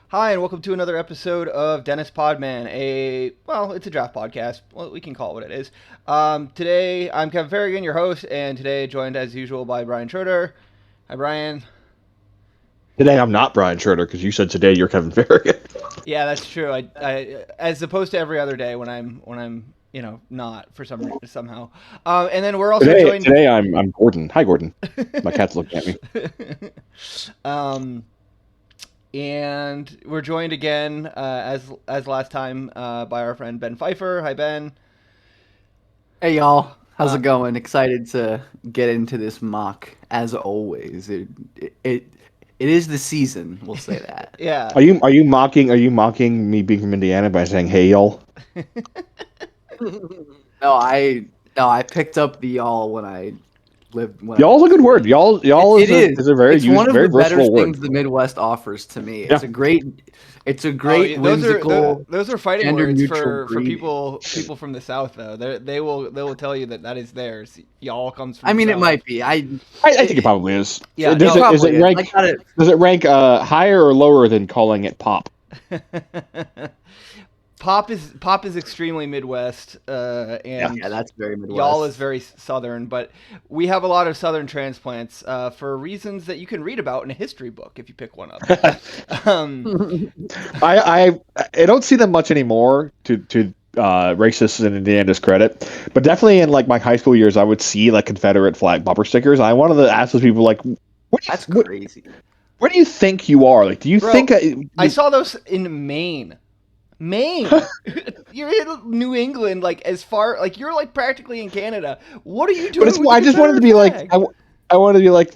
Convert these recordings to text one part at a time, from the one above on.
Hi, and welcome to another episode of Dennis Podman. It's a draft podcast. Well, we can call it what it is. Today, I'm Kevin Farragon, your host, and today joined as usual by Brian Schroeder. Hi, Brian. Today I'm not Brian Schroeder because you said today you're Kevin Farragon. Yeah, that's true. As opposed to every other day when I'm not for somehow. And then we're also Today, joined. today I'm Gordon. Hi, Gordon. My cat's looking at me. um, and we're joined again as last time by our friend Ben Pfeifer. Hi, Ben. Hey y'all, how's Uh, it going? Excited to get into this mock as always. It is the season, we'll say that. Yeah. Are you mocking me being from Indiana by saying hey y'all? No, I picked up the y'all when I lived when I Y'all's a was good word. in- Y'all It is. is a very It's used, one of very the better versatile things word. the Midwest offers to me. Yeah. It's a Oh, great yeah, those are whimsical those are fighting gender words neutral for greeting. people from the South though. They will tell you that is theirs. Y'all comes from I the mean, it South. might be. I think it probably is. Yeah, It no. Does it probably is. I rank got it. does it rank higher or lower than calling it pop? Pop is extremely Midwest, Yeah. and Yeah, that's very y'all is Midwest. very Southern. But we have a lot of Southern transplants for reasons that you can read about in a history book if you pick one up. I don't see them much anymore to racists in Indiana's credit, but definitely in like my high school years, I would see like Confederate flag bumper stickers. I wanted to ask those people like, That's what crazy. where do you think you are? Like, do you Bro, think I saw those in Maine. Maine. You're in New England, like as far like you're like practically in Canada. What are you but doing it's with the I just wanted to Confederate be like flag? I wanted to be like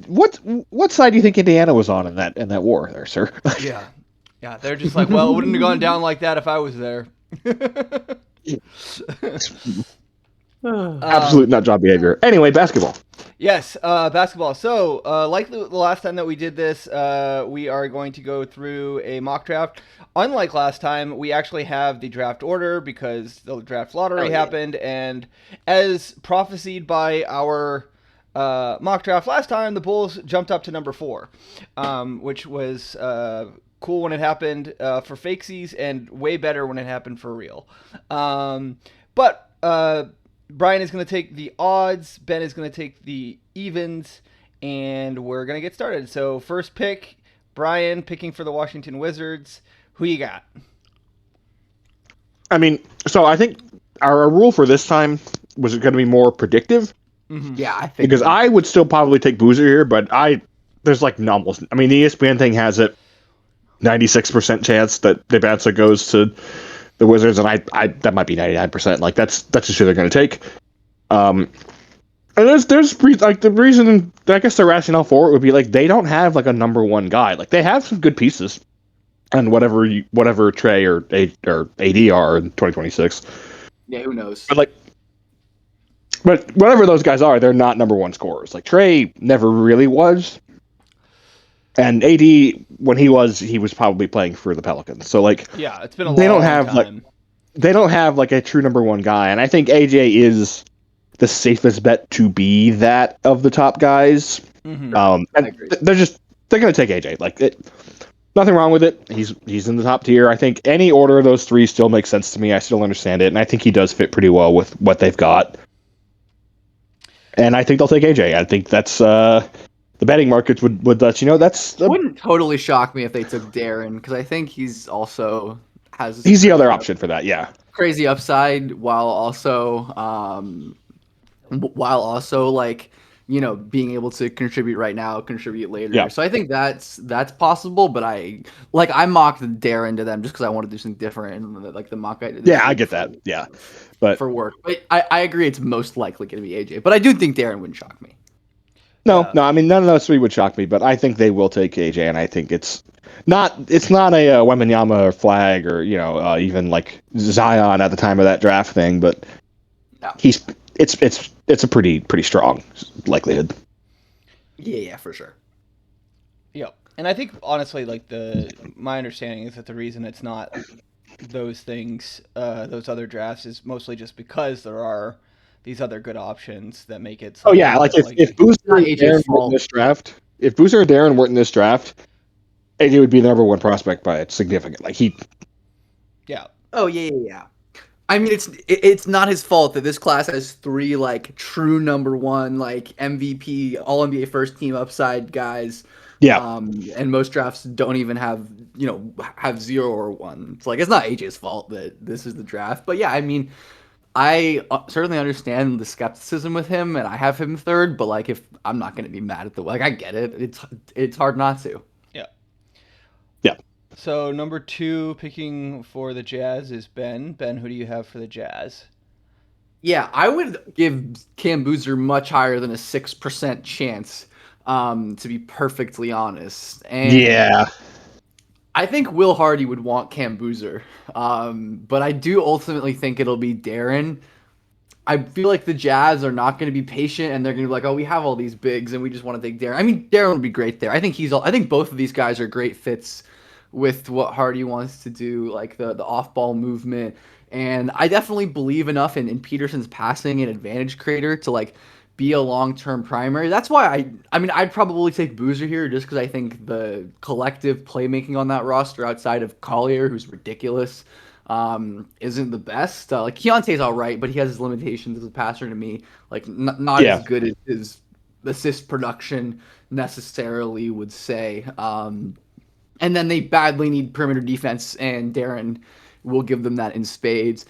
what side do you think Indiana was on in that war there, sir? Yeah, yeah. They're just like, well, it wouldn't have gone down like that if I was there. Absolute nut job behavior. Anyway, basketball. Yes, basketball. So, like the last time that we did this, we are going to go through a mock draft. Unlike last time, we actually have the draft order because the draft lottery Oh yeah. happened, and as prophesied by our mock draft last time, the Bulls jumped up to number 4, which was cool when it happened for fakesies and way better when it happened for real. But Brian is going to take the odds, Ben is going to take the evens, and we're going to get started. So, first pick, Brian picking for the Washington Wizards. Who you got? I mean, so I think our rule for this time was going to be more predictive. Mm-hmm. Yeah, I think Because I would still probably take Boozer here, but there's like almost. I mean, the ESPN thing has it 96% chance that Debanza goes to the Wizards, and I that might be 99%. Like that's just who they're going to take. And like the reason I guess the rationale for it would be like they don't have like a number one guy. Like they have some good pieces, and whatever Trey or AD are in 2026. yeah, who knows? But whatever those guys are, they're not number one scorers. Like Trey never really was, and AD when he was probably playing for the Pelicans. So like Yeah, it's been a they long don't have time. they don't have like a true number one guy, and I think AJ is the safest bet to be that of the top guys. Mm-hmm. And I agree. they're gonna take AJ. Like nothing wrong with it. He's in the top tier. I think any order of those three still makes sense to me. I still understand it, and I think he does fit pretty well with what they've got. And I think they'll take AJ. I think that's the betting markets would let you know that's Wouldn't totally shock me if they took Darren because I think he's also has he's the other option for that. Yeah, crazy upside while also like being able to contribute right now, contribute later. Yeah. So I think that's possible. But I mocked Darren to them just because I want to do something different and like the mock I did. yeah, I get that. Yeah, but for work. But I agree it's most likely going to be AJ. But I do think Darren wouldn't shock me. no, Yeah. no. I mean, none of those three would shock me, but I think they will take AJ, and I think it's not a Wembanyama or Flag or even like Zion at the time of that draft thing, but No. it's a pretty strong likelihood. Yeah, for sure. Yep. And I think honestly, like my understanding is that the reason it's not those things, those other drafts, is mostly just because there are these other good options that make it. Oh yeah, like if Boozer Not and AJ's Darren weren't fault. in this draft, if Boozer and Darren weren't in this draft, AJ would be the number one prospect by a significant. Like Yeah. Oh yeah. I mean, it's not his fault that this class has 3 like true number 1 like MVP All NBA first team upside guys. yeah, And most drafts don't even have have 0 or 1. It's like it's not AJ's fault that this is the draft, but yeah, I mean, I certainly understand the skepticism with him, and I have him third. But like, if I'm not going to be mad at the I get it. It's hard not to. Yeah. yeah. So number 2 picking for the Jazz is Ben. Ben, who do you have for the Jazz? Yeah, I would give Cam Boozer much higher than a 6% chance. To be perfectly honest, and Yeah. I think Will Hardy would want Cam Boozer, but I do ultimately think it'll be Darren. I feel like the Jazz are not going to be patient, and they're going to be like, "Oh, we have all these bigs, and we just want to take Darren." I mean, Darren would be great there. I think both of these guys are great fits with what Hardy wants to do, like the off-ball movement. And I definitely believe enough in Peterson's passing and advantage creator to like be a long-term primary. That's why I mean I'd probably take Boozer here just because I think the collective playmaking on that roster outside of Collier, who's ridiculous, isn't the best. Like Keontae's all right, but he has his limitations as a passer to me. Like not as good as his assist production necessarily would say. And then they badly need perimeter defense, and Darren will give them that in spades.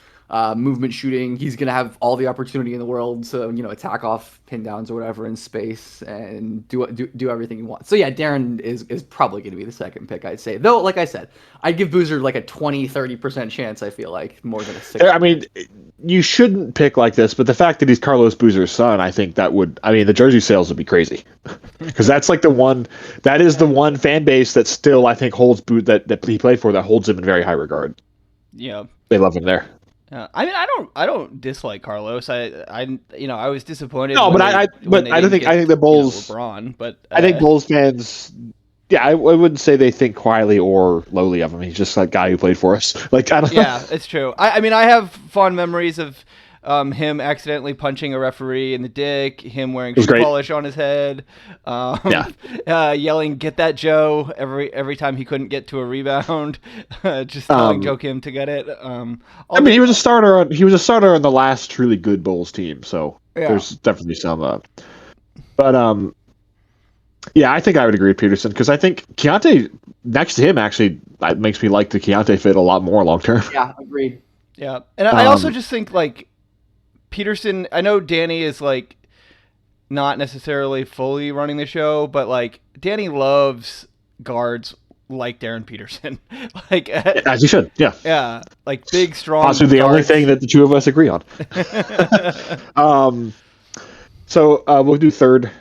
Movement shooting, he's going to have all the opportunity in the world to, attack off pin downs or whatever in space and do everything he wants. So yeah, Darren is probably going to be the second pick, I'd say. Though, like I said, I'd give Boozer like a 20-30% chance, I feel like, more than a 6. I mean, you shouldn't pick like this, but the fact that he's Carlos Boozer's son, I think the jersey sales would be crazy. Because that's like that is the one fan base that still, I think, holds that he played for, that holds him in very high regard. Yeah. They love him there. I mean, I don't dislike Carlos. I was disappointed. No, but I think the Bulls, LeBron, but I think Bulls fans, yeah, I wouldn't say they think quietly or lowly of him. He's just a guy who played for us. Like, I don't know. Yeah, it's true. I mean, I have fond memories of him accidentally punching a referee in the dick, him wearing shoe polish on his head, yelling "Get that, Joe!" every time he couldn't get to a rebound, just telling Joe Kim to get it. He was a starter. He was a starter on the last truly good Bulls team, so there's definitely some. But yeah, I think I would agree with Peterson because I think Keontae next to him actually makes me like the Keontae fit a lot more long term. Yeah, agreed. Yeah, and I also just think like Peterson. I know Danny is like not necessarily fully running the show, but like Danny loves guards like Darren Peterson, like as you should. Yeah, like big, strong. Possibly the only thing that the two of us agree on. So we'll do third.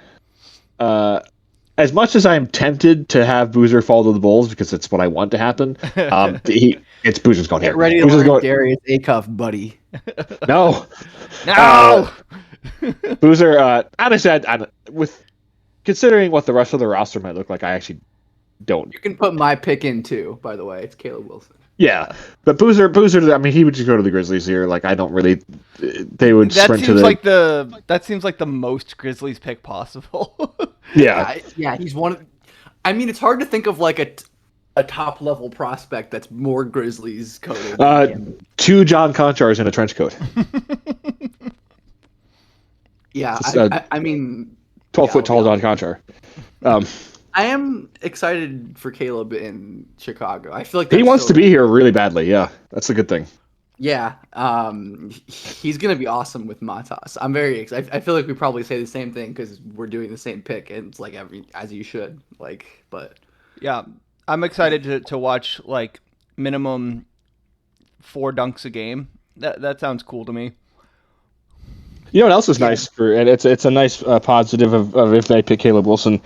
As much as I'm tempted to have Boozer fall to the Bulls because it's what I want to happen, it's Boozer's going here. Get ready to learn Darius Acuff, buddy. No. Boozer, honestly, with considering what the rest of the roster might look like, I actually don't. You can put my pick in too, by the way. It's Caleb Wilson. Yeah, but Boozer, I mean, he would just go to the Grizzlies here. Like, I don't really. They would sprint to the. That seems like the most Grizzlies pick possible. Yeah, he's one of. I mean, it's hard to think of like a top level prospect that's more Grizzlies coded. 2 John Conchars in a trench coat. Yeah, I mean, 12-foot tall John Conchar. I am excited for Caleb in Chicago. I feel like he wants to be here really badly. Yeah, that's a good thing. Yeah, he's gonna be awesome with Matas. I'm very excited. I feel like we probably say the same thing because we're doing the same pick, and it's like as you should. But yeah, I'm excited to watch like minimum 4 dunks a game. That sounds cool to me. You know what else is nice and it's a nice positive of if they pick Caleb Wilson.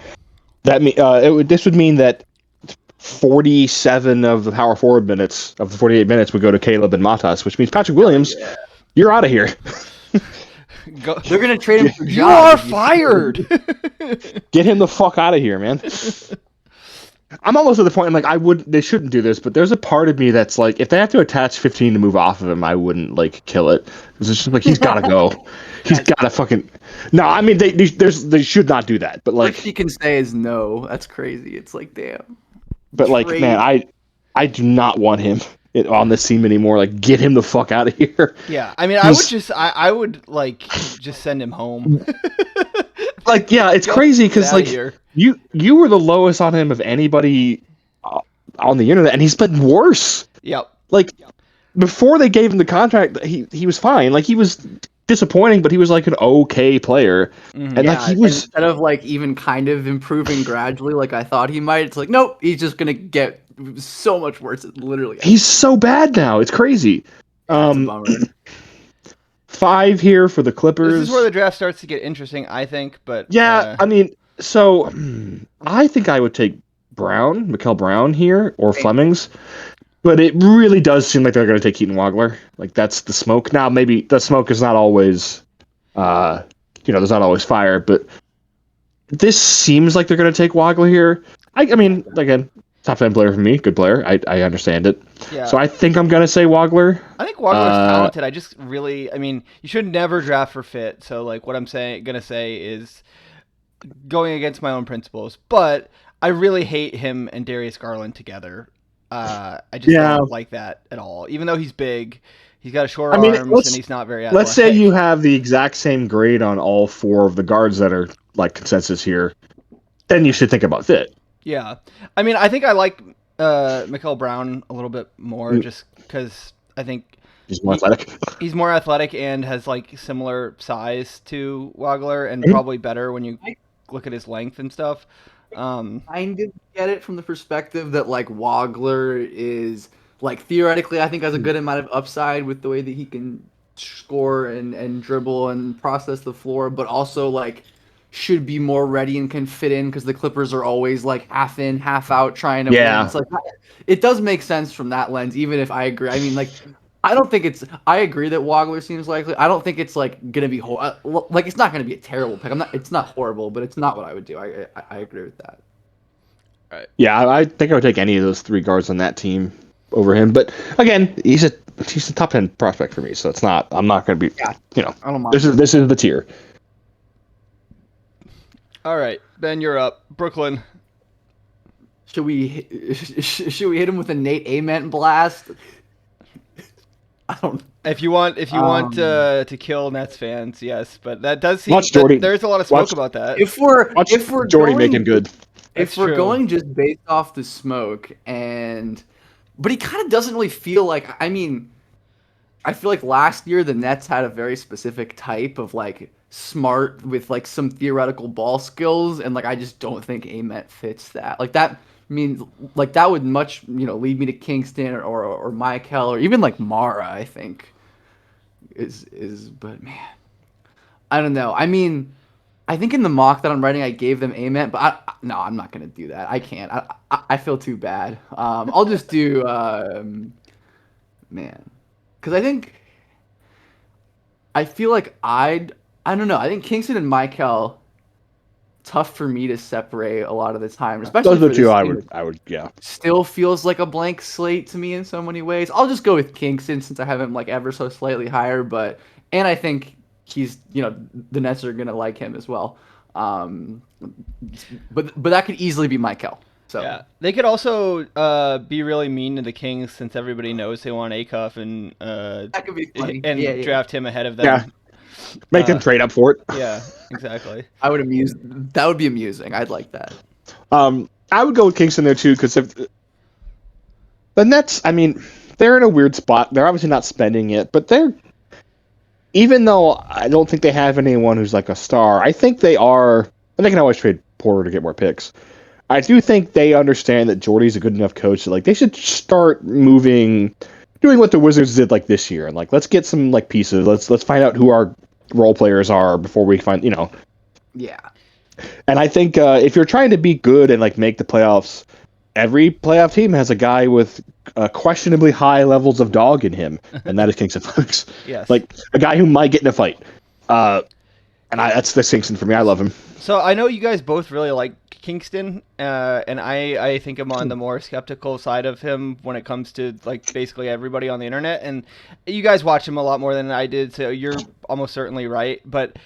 This would mean that 47 of the power forward minutes of the 48 minutes would go to Caleb and Matas, which means Patrick Williams, you're out of here. They're gonna trade him for jobs. You are fired. Get him the fuck out of here, man. I'm almost at the point. I'm like, they shouldn't do this, but there's a part of me that's like, if they have to attach 15 to move off of him, I wouldn't like kill it. It's just like he's got to go. He's got to fucking. No, I mean they should not do that. But like, all he can say is no. That's crazy. It's like, damn. But like, Trade. man, I do not want him on this team anymore. Like, get him the fuck out of here. Yeah, I mean, I would like just send him home. Like, yeah, it's crazy because outta like here. you were the lowest on him of anybody on the internet, and he's been worse. Yep. Like before they gave him the contract, he was fine. Like he was disappointing, but he was like an okay player, and like he was instead of like even kind of improving gradually, like I thought he might. It's like nope, he's just gonna get so much worse. Literally, he's so bad now. It's crazy. It's a bummer. 5 here for the Clippers. This is where the draft starts to get interesting, I think. But yeah, I mean, so I think I would take Mikael Brown here, or Flemings. But it really does seem like they're going to take Keaton Wagler. Like, that's the smoke. Now, maybe the smoke is not always, there's not always fire, but this seems like they're going to take Wagler here. I mean, again, top 10 player for me, good player. I understand it. Yeah. So I think I'm going to say Wagler. I think Wagler's talented. I just really, I mean, you should never draft for fit. So, like, what I'm going to say is going against my own principles. But I really hate him and Darius Garland together. I just don't like that at all. Even though he's big, he's got short arms, and he's not very athletic. Let's say you have the exact same grade on all 4 of the guards that are like consensus here, then you should think about fit. Yeah. I mean, I think I like Mikael Brown a little bit more just because I think he's more athletic. He's more athletic and has like similar size to Wagler and probably better when you look at his length and stuff. I did get it from the perspective that like Wagler is like theoretically I think has a good amount of upside with the way that he can score and dribble and process the floor, but also like should be more ready and can fit in because the Clippers are always like half in, half out trying to win. It's like it does make sense from that lens, even if I agree. I mean, like I don't think I agree that Wagler seems likely. I don't think it's like gonna be like it's not gonna be a terrible pick. It's not horrible, but it's not what I would do. I agree with that. All right. Yeah, I think I would take any of those 3 guards on that team over him. But again, he's a top 10 prospect for me, so it's not. I'm not gonna be. I don't mind. This is the tier. All right, Ben, you're up. Brooklyn. Should we hit him with a Nate Ament blast? I don't. If you want to kill Nets fans, yes, but that does seem there's a lot of smoke about that. If we're Jordy going, make him good. If we're going just based off the smoke but he kind of doesn't really feel like. I mean, I feel like last year the Nets had a very specific type of like smart with like some theoretical ball skills, and like I just don't think Ament fits that. Like that. I mean, like that would much, lead me to Kingston or Michael or even like Mara. I think but man, I don't know. I mean, I think in the mock that I'm writing, I gave them Ament, but I'm not gonna do that. I can't. I feel too bad. I'll just do man, because I feel like I don't know. I think Kingston and Michael. Tough for me to separate a lot of the time, especially those are 2 I would yeah. Still feels like a blank slate to me in so many ways. I'll just go with Kingston since I have him like ever so slightly higher, and I think he's the Nets are gonna like him as well. But that could easily be Michael. So yeah, they could also be really mean to the Kings since everybody knows they want Acuff and that could be funny. and draft him ahead of them. Yeah. Make them trade up for it. Yeah, exactly. That would be amusing. I'd like that. I would go with Kingston there too, because if the Nets, I mean, they're in a weird spot. They're obviously not spending it, but even though I don't think they have anyone who's like a star, I think they are, and they can always trade Porter to get more picks. I do think they understand that Jordy's a good enough coach that like they should start doing what the Wizards did like this year, and like let's get some like pieces. Let's find out who our role players are before we find. Yeah. And I think if you're trying to be good and like make the playoffs, every playoff team has a guy with questionably high levels of dog in him, and that is Kingston Flemings. Yes. Like a guy who might get in a fight. That's Kingston for me. I love him. So I know you guys both really like Kingston, and I think I'm on the more skeptical side of him when it comes to like basically everybody on the internet. And you guys watch him a lot more than I did, so you're almost certainly right. But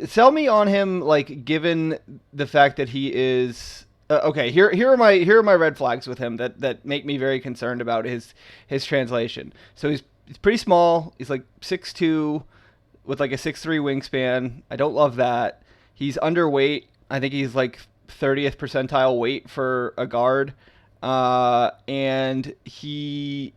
sell me on him, like given the fact that he is okay, here are my red flags with him that make me very concerned about his translation. So he's pretty small. He's like 6'2", with like a 6'3" wingspan. I don't love that. He's underweight. I think he's like 30th percentile weight for a guard. And he's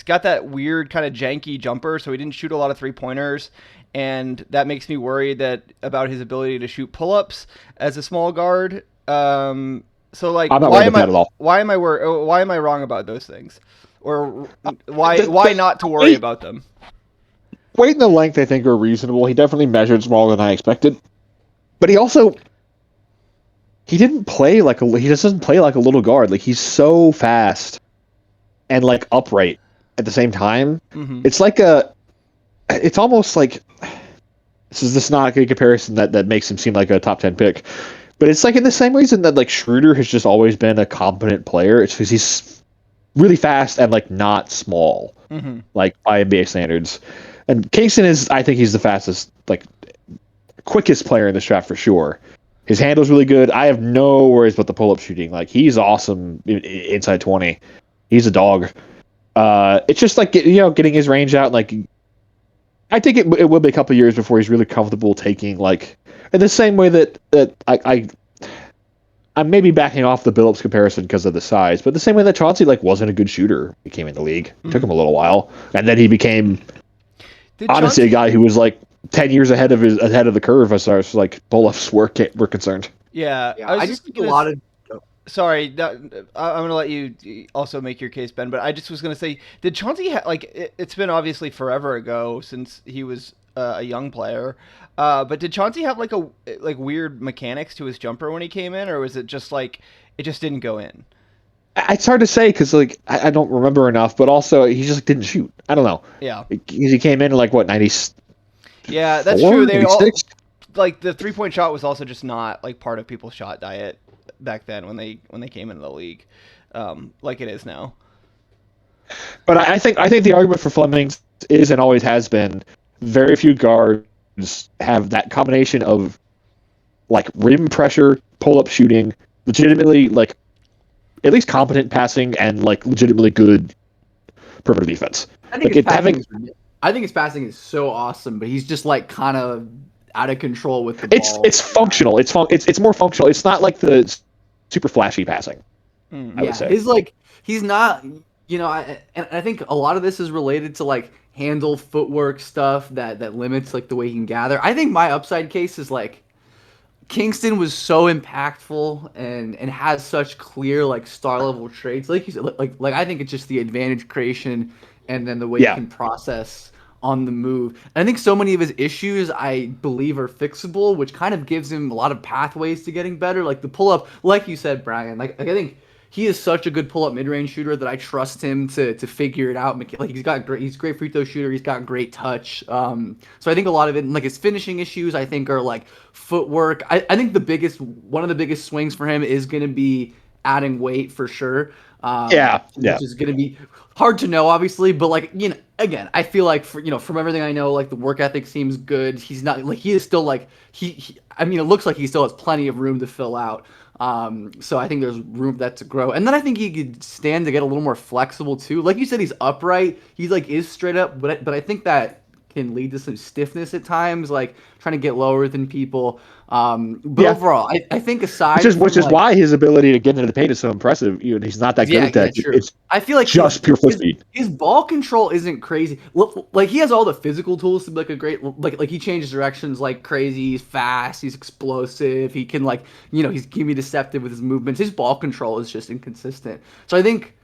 got that weird kind of janky jumper, so he didn't shoot a lot of 3-pointers. And that makes me worried about his ability to shoot pull-ups as a small guard. So like, I'm not worried about that at all. Why am I wrong about those things, or why not to worry about them? Weight and the length, I think, are reasonable. He definitely measured smaller than I expected, but he didn't play like he just doesn't play like a little guard. Like, he's so fast and like upright at the same time. Mm-hmm. It's almost like, this is not a good comparison that makes him seem like a top 10 pick. But it's like in the same reason that like Schroeder has just always been a competent player. It's because he's really fast and like not small, Mm-hmm. like by NBA standards. And Kingston I think he's the fastest, like quickest player in this draft for sure. His handle's really good. I have no worries about the pull-up shooting. Like, he's awesome inside 20. He's a dog. It's just like, getting his range out. Like, I think it will be a couple of years before he's really comfortable taking, like, in the same way that I'm maybe backing off the Billups comparison because of the size, but the same way that Chauncey like wasn't a good shooter when he came in the league. It took him a little while, and then he became honestly a guy who was like 10 years ahead of the curve as far as like pull-ups were concerned. Yeah, I just think a lot of. Sorry, I'm going to let you also make your case, Ben, but I just was going to say, did Chauncey it's been obviously forever ago since he was a young player, but did Chauncey have like weird mechanics to his jumper when he came in, or was it just like it just didn't go in? It's hard to say because like I don't remember enough, but also he just didn't shoot. I don't know. Yeah, he came in like what 90. Yeah, that's true. They all, 96? like the 3-point shot was also just not like part of people's shot diet back then when they came into the league, like it is now. But I think the argument for Fleming is and always has been very few guards have that combination of like rim pressure, pull up shooting, legitimately like at least competent passing, and like legitimately good perimeter defense. I think his passing is so awesome, but he's just like kind of out of control with the ball. It's functional. It's more functional. It's not like the super flashy passing. I would say. He's not. I think a lot of this is related to like handle footwork stuff that limits like the way he can gather. I think my upside case is like Kingston was so impactful and has such clear like star level traits. Like you said, like I think it's just the advantage creation and then the way he can process on the move. And I think so many of his issues I believe are fixable, which kind of gives him a lot of pathways to getting better. Like the pull up, like you said, Brian. Like I think he is such a good pull up mid range shooter that I trust him to figure it out. Like he's a great free throw shooter. He's got great touch. So I think a lot of it, like his finishing issues, I think are like footwork. I think one of the biggest swings for him is going to be adding weight for sure. Which is going to be hard to know, obviously, but like, again, I feel like from everything I know, like the work ethic seems good. He's not like, he is still like, I mean, it looks like he still has plenty of room to fill out. So I think there's room for that to grow. And then I think he could stand to get a little more flexible too. Like you said, he's upright. He's like, is straight up, but I think that can lead to some stiffness at times, like trying to get lower than people. Overall, I think aside which is why his ability to get into the paint is so impressive. He's not that good at that. True. I feel like just pure foot speed. His ball control isn't crazy. Like he has all the physical tools to be like a great like he changes directions like crazy. He's fast. He's explosive. He can he can be deceptive with his movements. His ball control is just inconsistent. So I think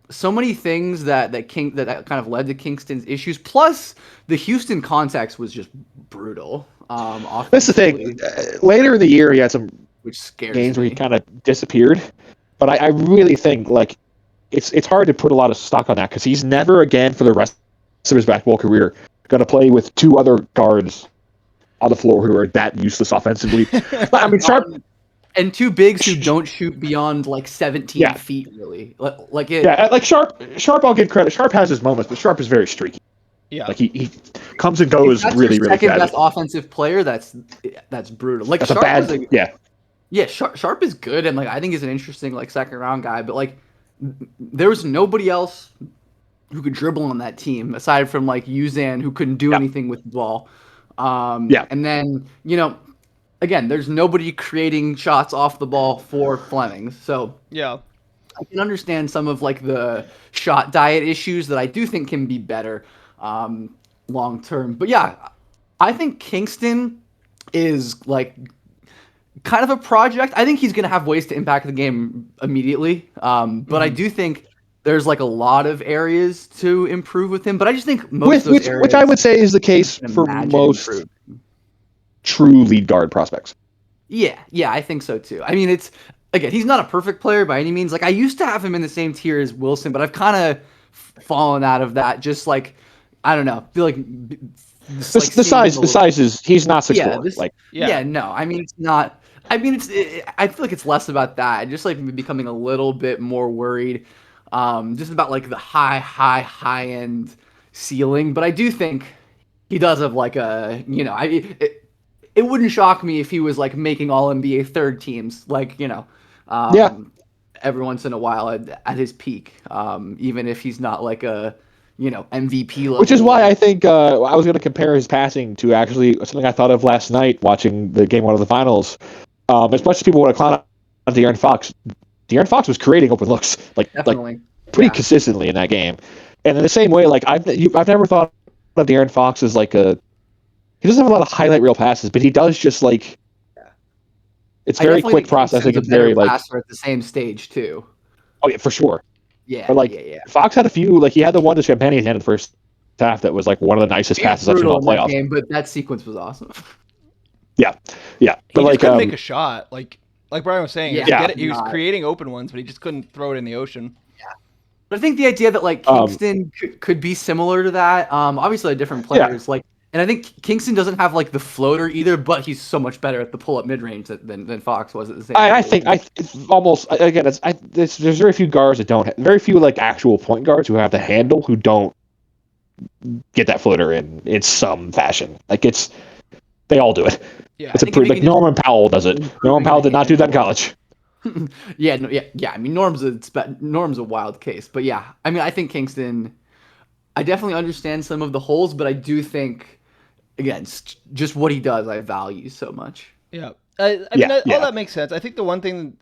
so many things that kind of led to Kingston's issues. Plus the Houston context was just brutal. That's the thing. Later in the year, he had some games where he kind of disappeared. But I really think like it's hard to put a lot of stock on that because he's never again for the rest of his basketball career going to play with two other guards on the floor who are that useless offensively. I mean, Sharp. And two bigs who don't shoot beyond like 17 feet, really. Like Sharp, I'll give credit. Sharp has his moments, but Sharp is very streaky. Yeah, like he comes and goes really, really fast. Second best offensive player. That's brutal. Like that's Sharp Yeah, Sharp is good, and like I think he's an interesting like second round guy. But like, there was nobody else who could dribble on that team aside from like Uzan, who couldn't do Yeah. anything with the ball. Yeah. And then again, there's nobody creating shots off the ball for Fleming. So Yeah. I can understand some of like the shot diet issues that I do think can be better long term. But yeah, I think Kingston is like kind of a project. I think he's going to have ways to impact the game immediately. But I do think there's like a lot of areas to improve with him. But I just think most of those areas, which I would say is the case for most true lead guard prospects. Yeah, I think so too. I mean, it's again, he's not a perfect player by any means. Like I used to have him in the same tier as Wilson, but I've kind of fallen out of that. Just like I don't know, feel like the size is he's not 6'4". No, I mean it's not. I mean I feel like it's less about that. Just like becoming a little bit more worried, just about like the high end ceiling. But I do think he does have like a it wouldn't shock me if he was like making all NBA third teams, like every once in a while at his peak, even if he's not like a MVP level. Which is why I think I was going to compare his passing to actually something I thought of last night watching the game 1 of the finals. As much as people want to clown on De'Aaron Fox was creating open looks like pretty consistently in that game. And in the same way, like I've never thought of De'Aaron Fox as like he doesn't have a lot of highlight reel passes, but he does just like it's very quick processing. It's very like passer at the same stage too. Oh yeah, for sure. Yeah, but like Fox had a few. Like he had the one to Champagne at the end of the first half that was like one of the nicest passes I've seen all playoffs. Game, but that sequence was awesome. Yeah. But he just couldn't make a shot. Like Brian was saying, he was creating open ones, but he just couldn't throw it in the ocean. Yeah. But I think the idea that like Kingston could be similar to that. Obviously, different players and I think Kingston doesn't have like the floater either, but he's so much better at the pull-up mid-range than Fox was at the same time. I think it's almost again. There's very few guards that don't. Very few like actual point guards who have the handle who don't get that floater in some fashion. Like they all do it. Yeah, it's like Norman Powell does it. Norman Powell did not do that in college. Yeah. I mean, Norm's a wild case, but yeah. I mean, I think Kingston. I definitely understand some of the holes, but I do think. Again, just what he does, I value so much. Yeah, I mean, all that makes sense. I think the one thing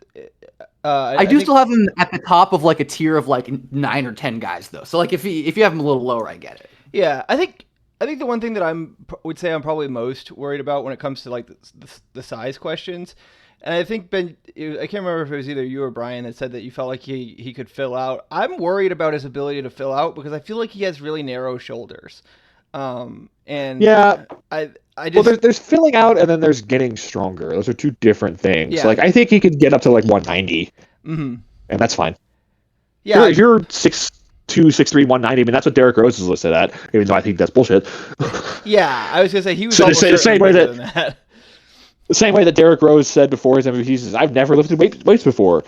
I do still have him at the top of like a tier of like 9 or 10 guys, though. So like if you have him a little lower, I get it. Yeah, I think the one thing that would say I'm probably most worried about when it comes to like the size questions, and I think I can't remember if it was either you or Brian that said that you felt like he could fill out. I'm worried about his ability to fill out because I feel like he has really narrow shoulders. And yeah, I just there's filling out and then there's getting stronger. Those are two different things. Yeah. Like I think he could get up to like 190, and that's fine. Yeah, if you're 6'2", 6'3", 190. I mean, that's what Derrick Rose is listed at. Even though I think that's bullshit. Yeah, I was gonna say he was so almost the same way that. The same way that Derrick Rose said before his MVP season, I've never lifted weights before.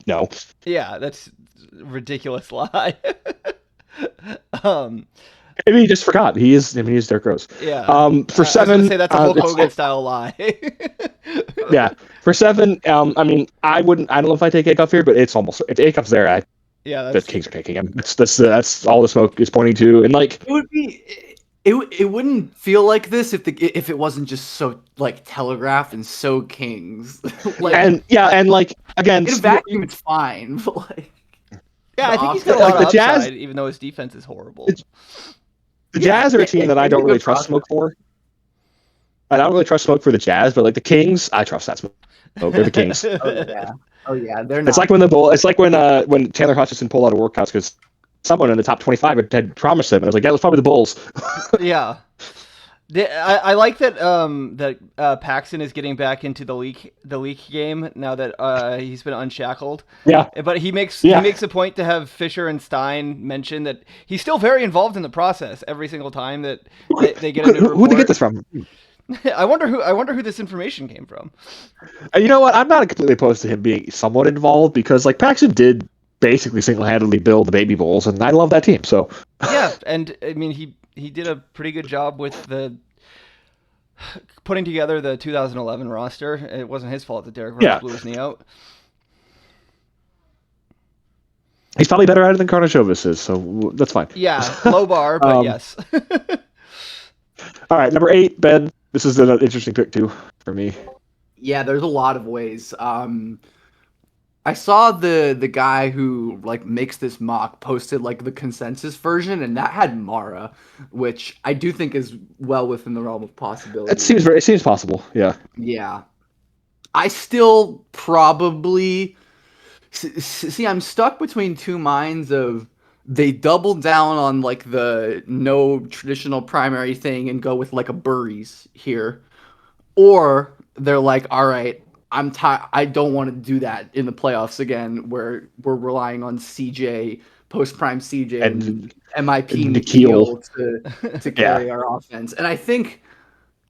No. Yeah, that's a ridiculous lie. Maybe he just forgot. He is Derrick Rose. Yeah. For 7, I was say that's a Hulk Hogan style lie. Yeah. For 7, I mean, I don't know if I take Acup's here, but it's almost if Acup's there, the Kings are taking him. That's all the smoke is pointing to, and like it would be. It wouldn't feel like this if it wasn't just so like telegraphed and so Kings. and like again, in a vacuum it's fine, but like I think he's got a lot of upside, even though his defense is horrible. The Jazz are a team that I don't really trust Smoke for. I don't really trust Smoke for the Jazz, but like the Kings, I trust that Smoke. They're the Kings. Oh yeah, they're not. It's like when Taylor Hutchinson pulled out of workouts because someone in the top 25 had promised him, and I was like, yeah, it was probably the Bulls. Yeah. I like that Paxson is getting back into the leak game now that he's been unshackled. Yeah. But he makes a point to have Fisher and Stein mention that he's still very involved in the process every single time that they get a new report. Who'd they get this from? I wonder who this information came from. You know what? I'm not completely opposed to him being somewhat involved because like Paxson did basically single-handedly build the Baby Bulls, and I love that team. So yeah, and I mean he did a pretty good job with the putting together the 2011 roster, it wasn't his fault that Derrick Rose Yeah. blew his knee out. He's probably better at it than Karnisovas is, so that's fine. Yeah, low bar, but yes. All right, number 8, Ben. This is an interesting pick too for me. Yeah, there's a lot of ways. I saw the guy who like makes this mock posted like the consensus version, and that had Mara, which I do think is well within the realm of possibility. It seems possible. Yeah. Yeah, I still probably see. I'm stuck between two minds of they double down on like the no traditional primary thing and go with like a Burries here, or they're like, all right, I'm tired. I don't want to do that in the playoffs again, where we're relying on CJ post prime CJ and MIP Nikhil to carry our offense. And I think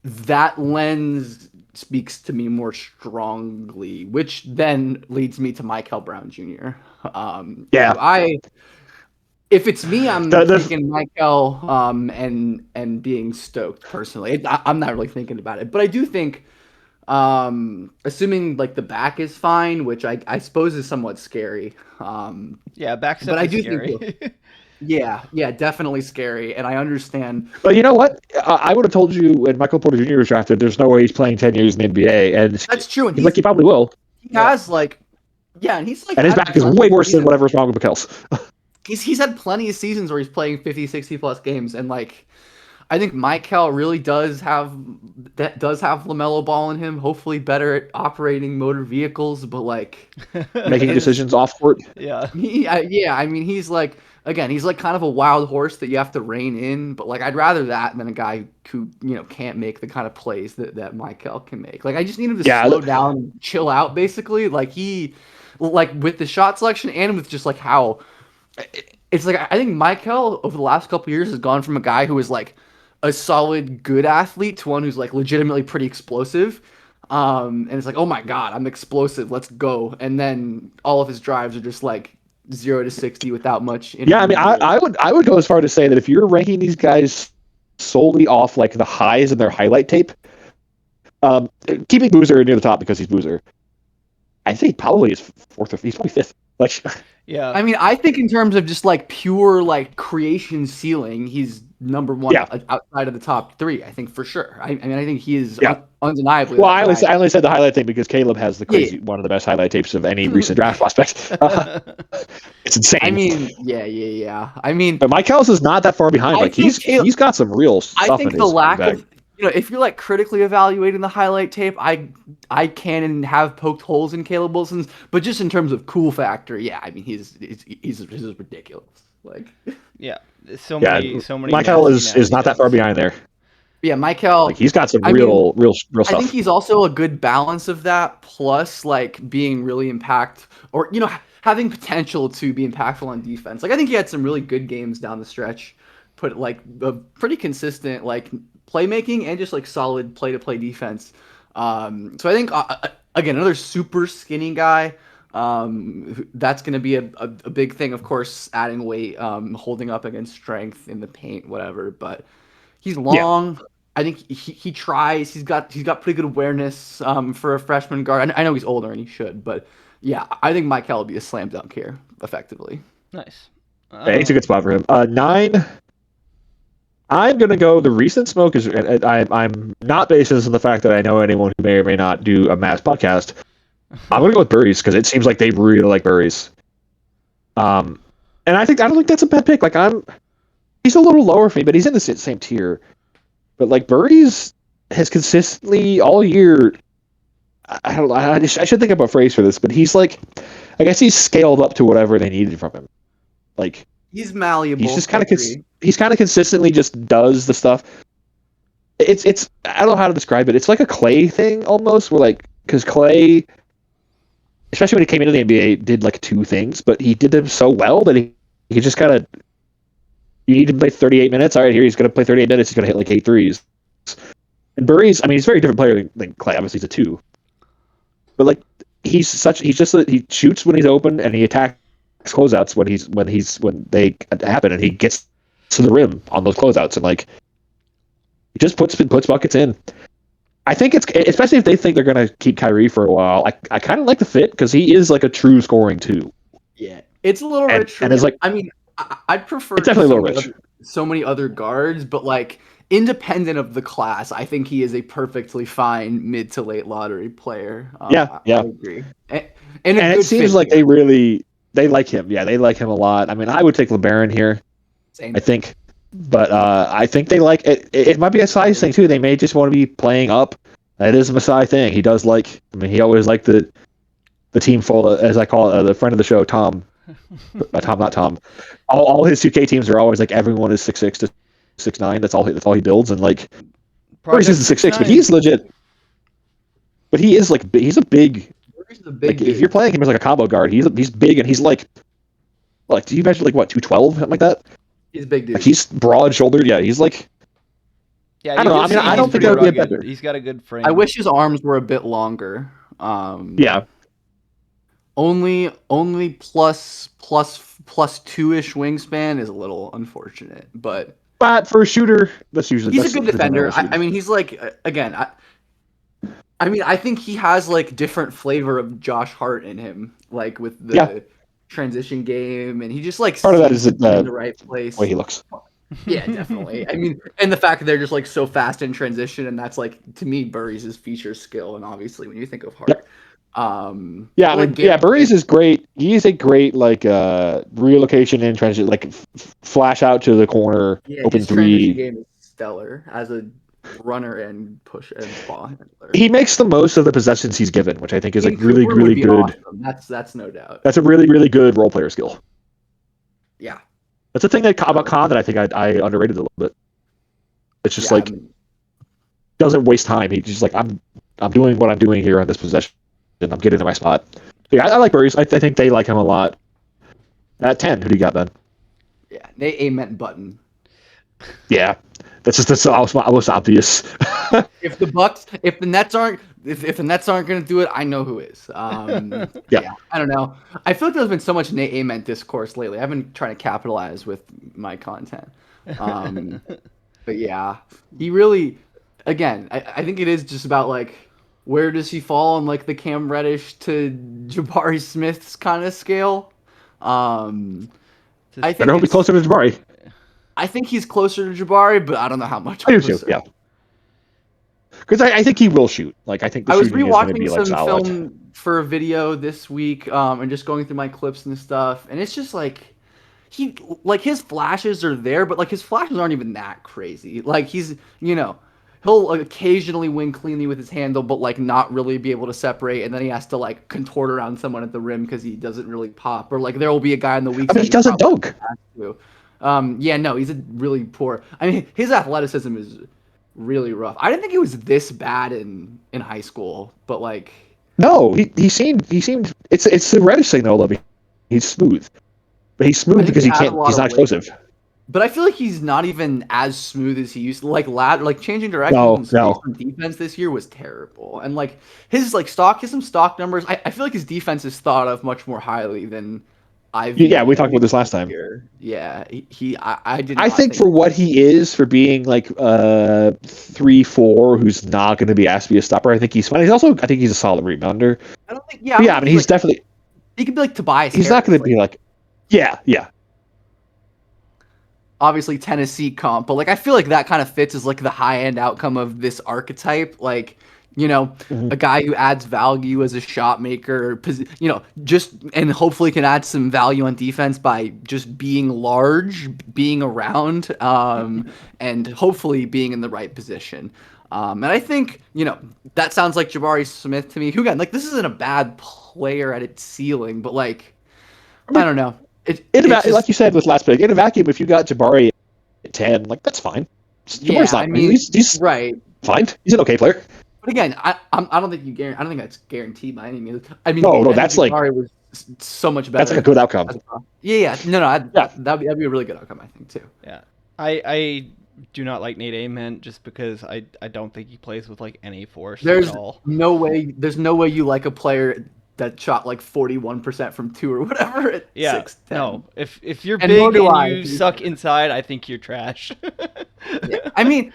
that lens speaks to me more strongly, which then leads me to Michael Brown Jr. Yeah. If it's me, I'm The- thinking Michael and being stoked personally. I'm not really thinking about it, but I do think, assuming like the back is fine, which I suppose is somewhat scary. Yeah, back But I is do scary. think, yeah, definitely scary, and I understand. But you know what? I would have told you when Michael Porter Jr. was drafted, there's no way he's playing 10 years in the NBA, and That's true, and he's like he probably will. he has like, yeah, and he's like, And his had back is plenty way of worse than seasons. whatever's wrong with McKells. He's had plenty of seasons where he's playing 50, 60 plus games, and like I think Michael really does have LaMelo Ball in him. Hopefully, better at operating motor vehicles, but like Making decisions off court. Yeah. I mean, he's like again, he's like kind of a wild horse that you have to rein in. But like, I'd rather that than a guy who can't make the kind of plays that Michael can make. Like, I just need him to slow down, and chill out, basically. Like with the shot selection and with just like how. It's like I think Michael over the last couple of years has gone from a guy who was like a solid good athlete to one who's like legitimately pretty explosive. And it's like, oh my god, I'm explosive, let's go. And then all of his drives are just like 0 to 60 without much. Yeah, I mean, I would go as far to say that if you're ranking these guys solely off like the highs in their highlight tape, keeping Boozer near the top because he's Boozer, I think probably is fourth or he's probably fifth. Like, yeah. I mean, I think in terms of just like pure like creation ceiling, he's number one outside of the top 3. I think for sure. I mean, I think he is undeniably. Well, I only said the highlight tape because Caleb has the crazy one of the best highlight tapes of any recent draft prospect. It's insane. I mean, yeah. I mean, but Michaelis is not that far behind. Like he's got some real stuff. I think the lack of if you're like critically evaluating the highlight tape, I can and have poked holes in Caleb Wilson's, but just in terms of cool factor, yeah, I mean he's ridiculous. Like, yeah, so many. Michael is not that far behind there. Yeah, Michael. Like he's got some real stuff. I think he's also a good balance of that, plus like being really or having potential to be impactful on defense. Like I think he had some really good games down the stretch. Put like a pretty consistent like playmaking and just like solid play-to-play defense. So I think again another super skinny guy. That's going to be a big thing, of course, adding weight, holding up against strength in the paint, whatever. But he's long. Yeah. I think he tries. He's got pretty good awareness for a freshman guard. I know he's older and he should, but yeah, I think Michael will be a slam dunk here, effectively. Nice. It's a good spot for him. 9. I'm gonna go. The recent smoke is. I'm not based this on the fact that I know anyone who may or may not do a Mavs podcast. I'm gonna go with Burries because it seems like they really like Burries. And I don't think that's a bad pick. Like he's a little lower for me, but he's in the same tier. But like Burries has consistently all year. I don't know. I should think of a phrase for this, but he's like, I guess he's scaled up to whatever they needed from him. Like he's malleable. He's just kind of consistently just does the stuff. It's I don't know how to describe it. It's like a Clay thing almost, where like because Clay, especially when he came into the NBA, did like 2 things, but he did them so well that he just kind of. You need to play 38 minutes. All right, here he's going to play 38 minutes. He's going to hit like 8 threes. And Burries, I mean, he's a very different player than Clay. Obviously, he's a 2. But like he shoots when he's open and he attacks closeouts when they happen, and he gets to the rim on those closeouts, and like he just puts buckets in. I think it's especially if they think they're gonna keep Kyrie for a while. I kind of like the fit because he is like a true scoring two. Yeah, it's a little rich for And me. it's like I mean, I'd prefer it's definitely a so little many rich. so many other guards, but like independent of the class, I think he is a perfectly fine mid to late lottery player. Yeah, I yeah. agree, and a And it good seems fit like here. they like him. Yeah, they like him a lot. I mean, I would take LeBaron here. I Same. think, but I think they like it. It might be a size thing too. They may just want to be playing up. That is a Masai thing. He does like. I mean, he always liked the team full, as I call it, the friend of the show, Tom. Tom, not Tom. All his 2K teams are always like everyone is 6'6" to 6'9". That's all he builds, and like Burris Project isn't 6'6", but 6'9". he's legit. But he is like he's a big. He's a big Like if dude. you're playing him as like a combo guard, he's big and he's like do you measure like what 212 something like that? He's a big dude. Like he's broad shouldered. Yeah, he's like Yeah, I don't know. I mean, I don't think that would be a better. He's got a good frame. I wish his arms were a bit longer. Yeah, Only plus 2-ish wingspan is a little unfortunate, but but for a shooter, that's usually he's that's a good the defender. normal I mean, he's like again. I mean, I think he has like different flavor of Josh Hart in him, like with the Yeah. transition game, and he just like Part of that seems is to be in the the right place. way he looks. Yeah, definitely. I mean, and the fact that they're just like so fast in transition, and that's like to me Burries' feature skill, and obviously when you think of Hart, Yep. Yeah, I mean, like yeah, Burries is great. He's a great like relocation and transition, like flash out to the corner, yeah, open his transition three. game is stellar as a runner and push and ball handler. He makes the most of the possessions he's given, which I think is like Ian really, Cooper would really be good. awesome. That's no doubt. That's a really, really good role player skill. Yeah. That's the thing about Khan that I think I underrated a little bit. It's just like doesn't waste time. He's just like I'm doing what I'm doing here on this possession, and I'm getting to my spot. Yeah, I like Burries. I think they like him a lot. At 10, who do you got then? Yeah, Nate Ament Button. Yeah, that's most obvious. If the Nets aren't going to do it, I know who is. Yeah, I don't know. I feel like there's been so much Nate Ament discourse lately. I've been trying to capitalize with my content. But yeah, he really, again, I think it is just about like where does he fall on like the Cam Reddish to Jabari Smith's kind of scale. I think Better hope he's closer to Jabari. I think he's closer to Jabari, but I don't know how much. I do too. Yeah. Because I think he will shoot. Like I think the I was shooting is going to be rewatching like some solid. film for a video this week, and just going through my clips and stuff, and it's just like his flashes are there, but like his flashes aren't even that crazy. Like he's he'll occasionally win cleanly with his handle, but like not really be able to separate, and then he has to like contort around someone at the rim because he doesn't really pop, or like there will be a guy in the weak. I mean, he doesn't dunk. Yeah, no, he's a really poor. I mean, his athleticism is really rough. I didn't think he was this bad in high school, but like no, he seemed it's the Reddish signal of he's smooth, but he's smooth because he's not explosive. But I feel like he's not even as smooth as he used to. Like changing direction from defense this year was terrible, and like his some stock numbers. I feel like his defense is thought of much more highly than. Yeah, we talked about this last time. Yeah, I did. I think for what he is, for being like 3-4, who's not going to be asked to be a stopper, I think he's fine. I think he's a solid rebounder. I don't think. Yeah, I mean, he's definitely. He could be like Tobias. He's not going to be like. Yeah. Obviously Tennessee comp, but like I feel like that kind of fits as like the high end outcome of this archetype, like. A guy who adds value as a shot maker, just and hopefully can add some value on defense by just being large, being around, and hopefully being in the right position. And I think, that sounds like Jabari Smith to me, who again, like this isn't a bad player at its ceiling, but like, I don't know. Like you said with last pick, in a vacuum, if you got Jabari at 10, like that's fine. Jabari's not, he's right. Fine. He's an okay player. But again, I don't think I don't think that's guaranteed by any means. I mean, no, that's like was so much better. That's like a good outcome. Yeah. No, that'd be a really good outcome, I think too. Yeah, I do not like Nate Ament just because I don't think he plays with like any force at all. There's no way you like a player that shot like 41% from 2 or whatever at 6'10". No, if you're big and you suck inside, I think you're trash. Yeah. I mean.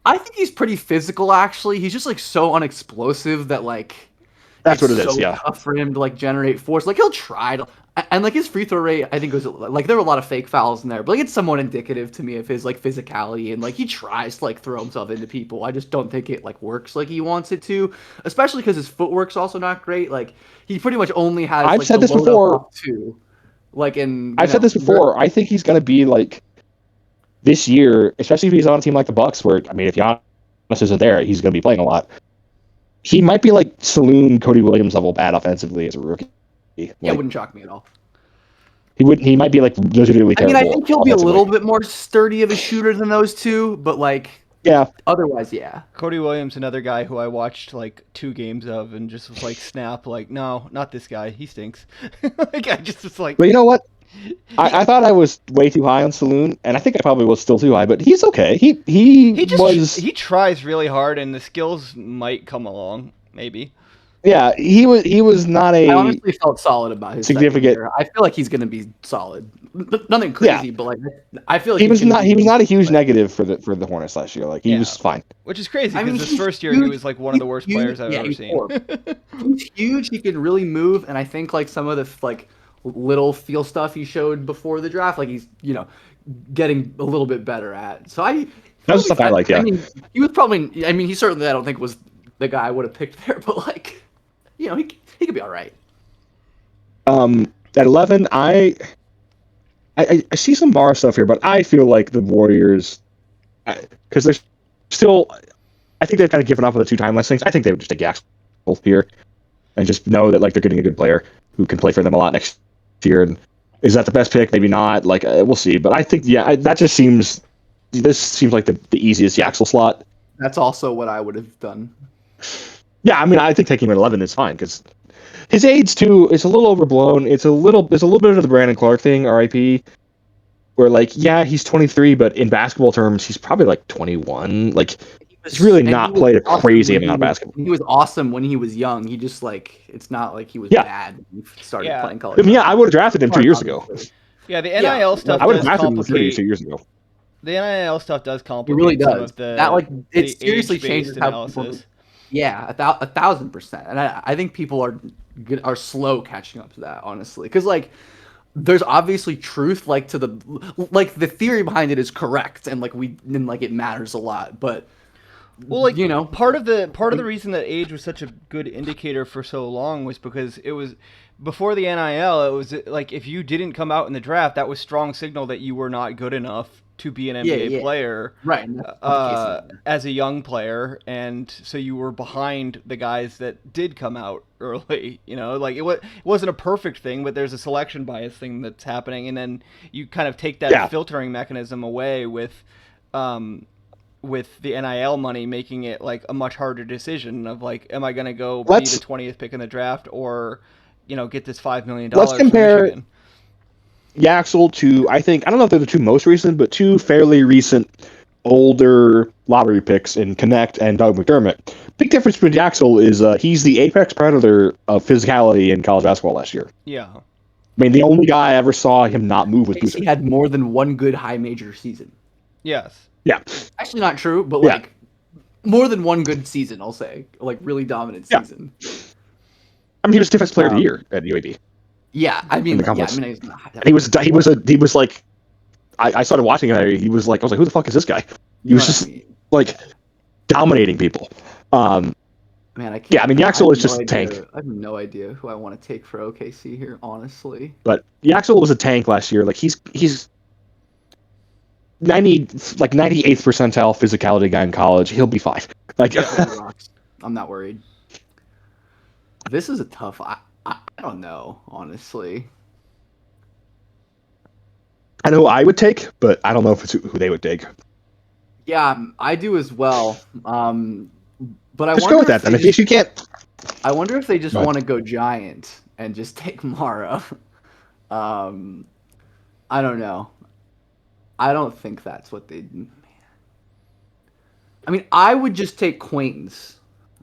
I think he's pretty physical, actually. He's just like so unexplosive that like That's it's what it is. so Yeah. tough for him to like generate force. Like he'll try to, and like his free throw rate, I think was like there were a lot of fake fouls in there, but like it's somewhat indicative to me of his like physicality and like he tries to like throw himself into people. I just don't think it like works like he wants it to, especially because his footwork's also not great. Like he pretty much only has I've like said the this load before. up two. Like in I've said this before. I think he's going to be like this year, especially if he's on a team like the Bucks, where I mean, if Giannis isn't there, he's going to be playing a lot. He might be like saloon Cody Williams level bad offensively as a rookie. yeah, Like, it wouldn't shock me at all. He might be like legitimately I mean, terrible. I think he'll be a little bit more sturdy of a shooter than those two, but like Yeah. otherwise, yeah. Cody Williams, another guy who I watched like 2 games of and just was like, snap, like, no, not this guy. He stinks. Like, I just was like, But you know what? I thought I was way too high on Saloon, and I think I probably was still too high, but he's okay. he tries really hard, and the skills might come along, maybe. Yeah, he was not I a honestly felt solid about his significant. second year. I feel like he's going to be solid. Nothing crazy, but like I feel like he was not a huge negative for the Hornets last year. Like he was fine. Which is crazy I mean, because his first year huge, he was like one of the worst players I've ever seen. He's huge. He can really move, and I think like some of the like little feel stuff he showed before the draft, like he's getting a little bit better at. So That's stuff I like. Yeah, I mean, he was probably. I mean, he certainly I don't think was the guy I would have picked there, but like he could be all right. At 11, I see some bar stuff here, but I feel like the Warriors, because there's still, I think they've kind of given up on the 2 timeless things. I think they would just take Axel here and just know that like they're getting a good player who can play for them a lot next year. And is that the best pick? Maybe not. Like we'll see. But I think this seems like the easiest Yaxel slot. That's also what I would have done. Yeah, I mean, I think taking him at 11 is fine because his age too is a little overblown. There's a little bit of the Brandon Clark thing, R.I.P. Where like, yeah, he's 23, but in basketball terms, he's probably like 21. Like he's really not played a crazy amount of basketball. He was awesome when he was young. He just like it's not like he was bad when he started playing college. I mean, I would have drafted him 2 years ago. Yeah, the NIL stuff. I would have drafted him 2 years ago. The NIL stuff does complicate. It really does. Some of That like it seriously changes analysis. how people. Yeah, 1,000%, and I think people are slow catching up to that, honestly, because like there's obviously truth like to the theory behind it is correct, and like it matters a lot, but well, like part of the reason that age was such a good indicator for so long was because it was before the NIL. It was like if you didn't come out in the draft, that was strong signal that you were not good enough to be an NBA player, right? As a young player, and so you were behind the guys that did come out early. Like it wasn't a perfect thing, but there's a selection bias thing that's happening, and then you kind of take that filtering mechanism away with the NIL money, making it like a much harder decision of like, am I going to go be the 20th pick in the draft or get this $5 million? Let's compare Yaxel to, I don't know if they're the 2 most recent, but 2 fairly recent older lottery picks in Connect and Doug McDermott. Big difference between Yaxel is he's the apex predator of physicality in college basketball last year. Yeah. I mean, the only guy I ever saw him not move was Boozer. He had more than one good high major season. Yes. Yeah. Actually not true, but like more than one good season, I'll say. Like really dominant season. I mean, he was defensive player of the year at UAB. Yeah, I mean, he was like, I started watching it. He was like, I was like, who the fuck is this guy? He was just like dominating people. Man, I can't. Yeah, I mean, Yaxel is just a tank. I have no idea who I want to take for OKC here, honestly. But Yaxel was a tank last year. Like he's 98th percentile physicality guy in college. He'll be fine. Like I'm not worried. This is a tough. I don't know, honestly. I know who I would take, but I don't know if it's who they would take. Yeah, I do as well. But I just go with that then. If you can't, I wonder if they just want to go giant and just take Mara. I don't know. I don't think that's what they. I mean, I would just take Quaintance.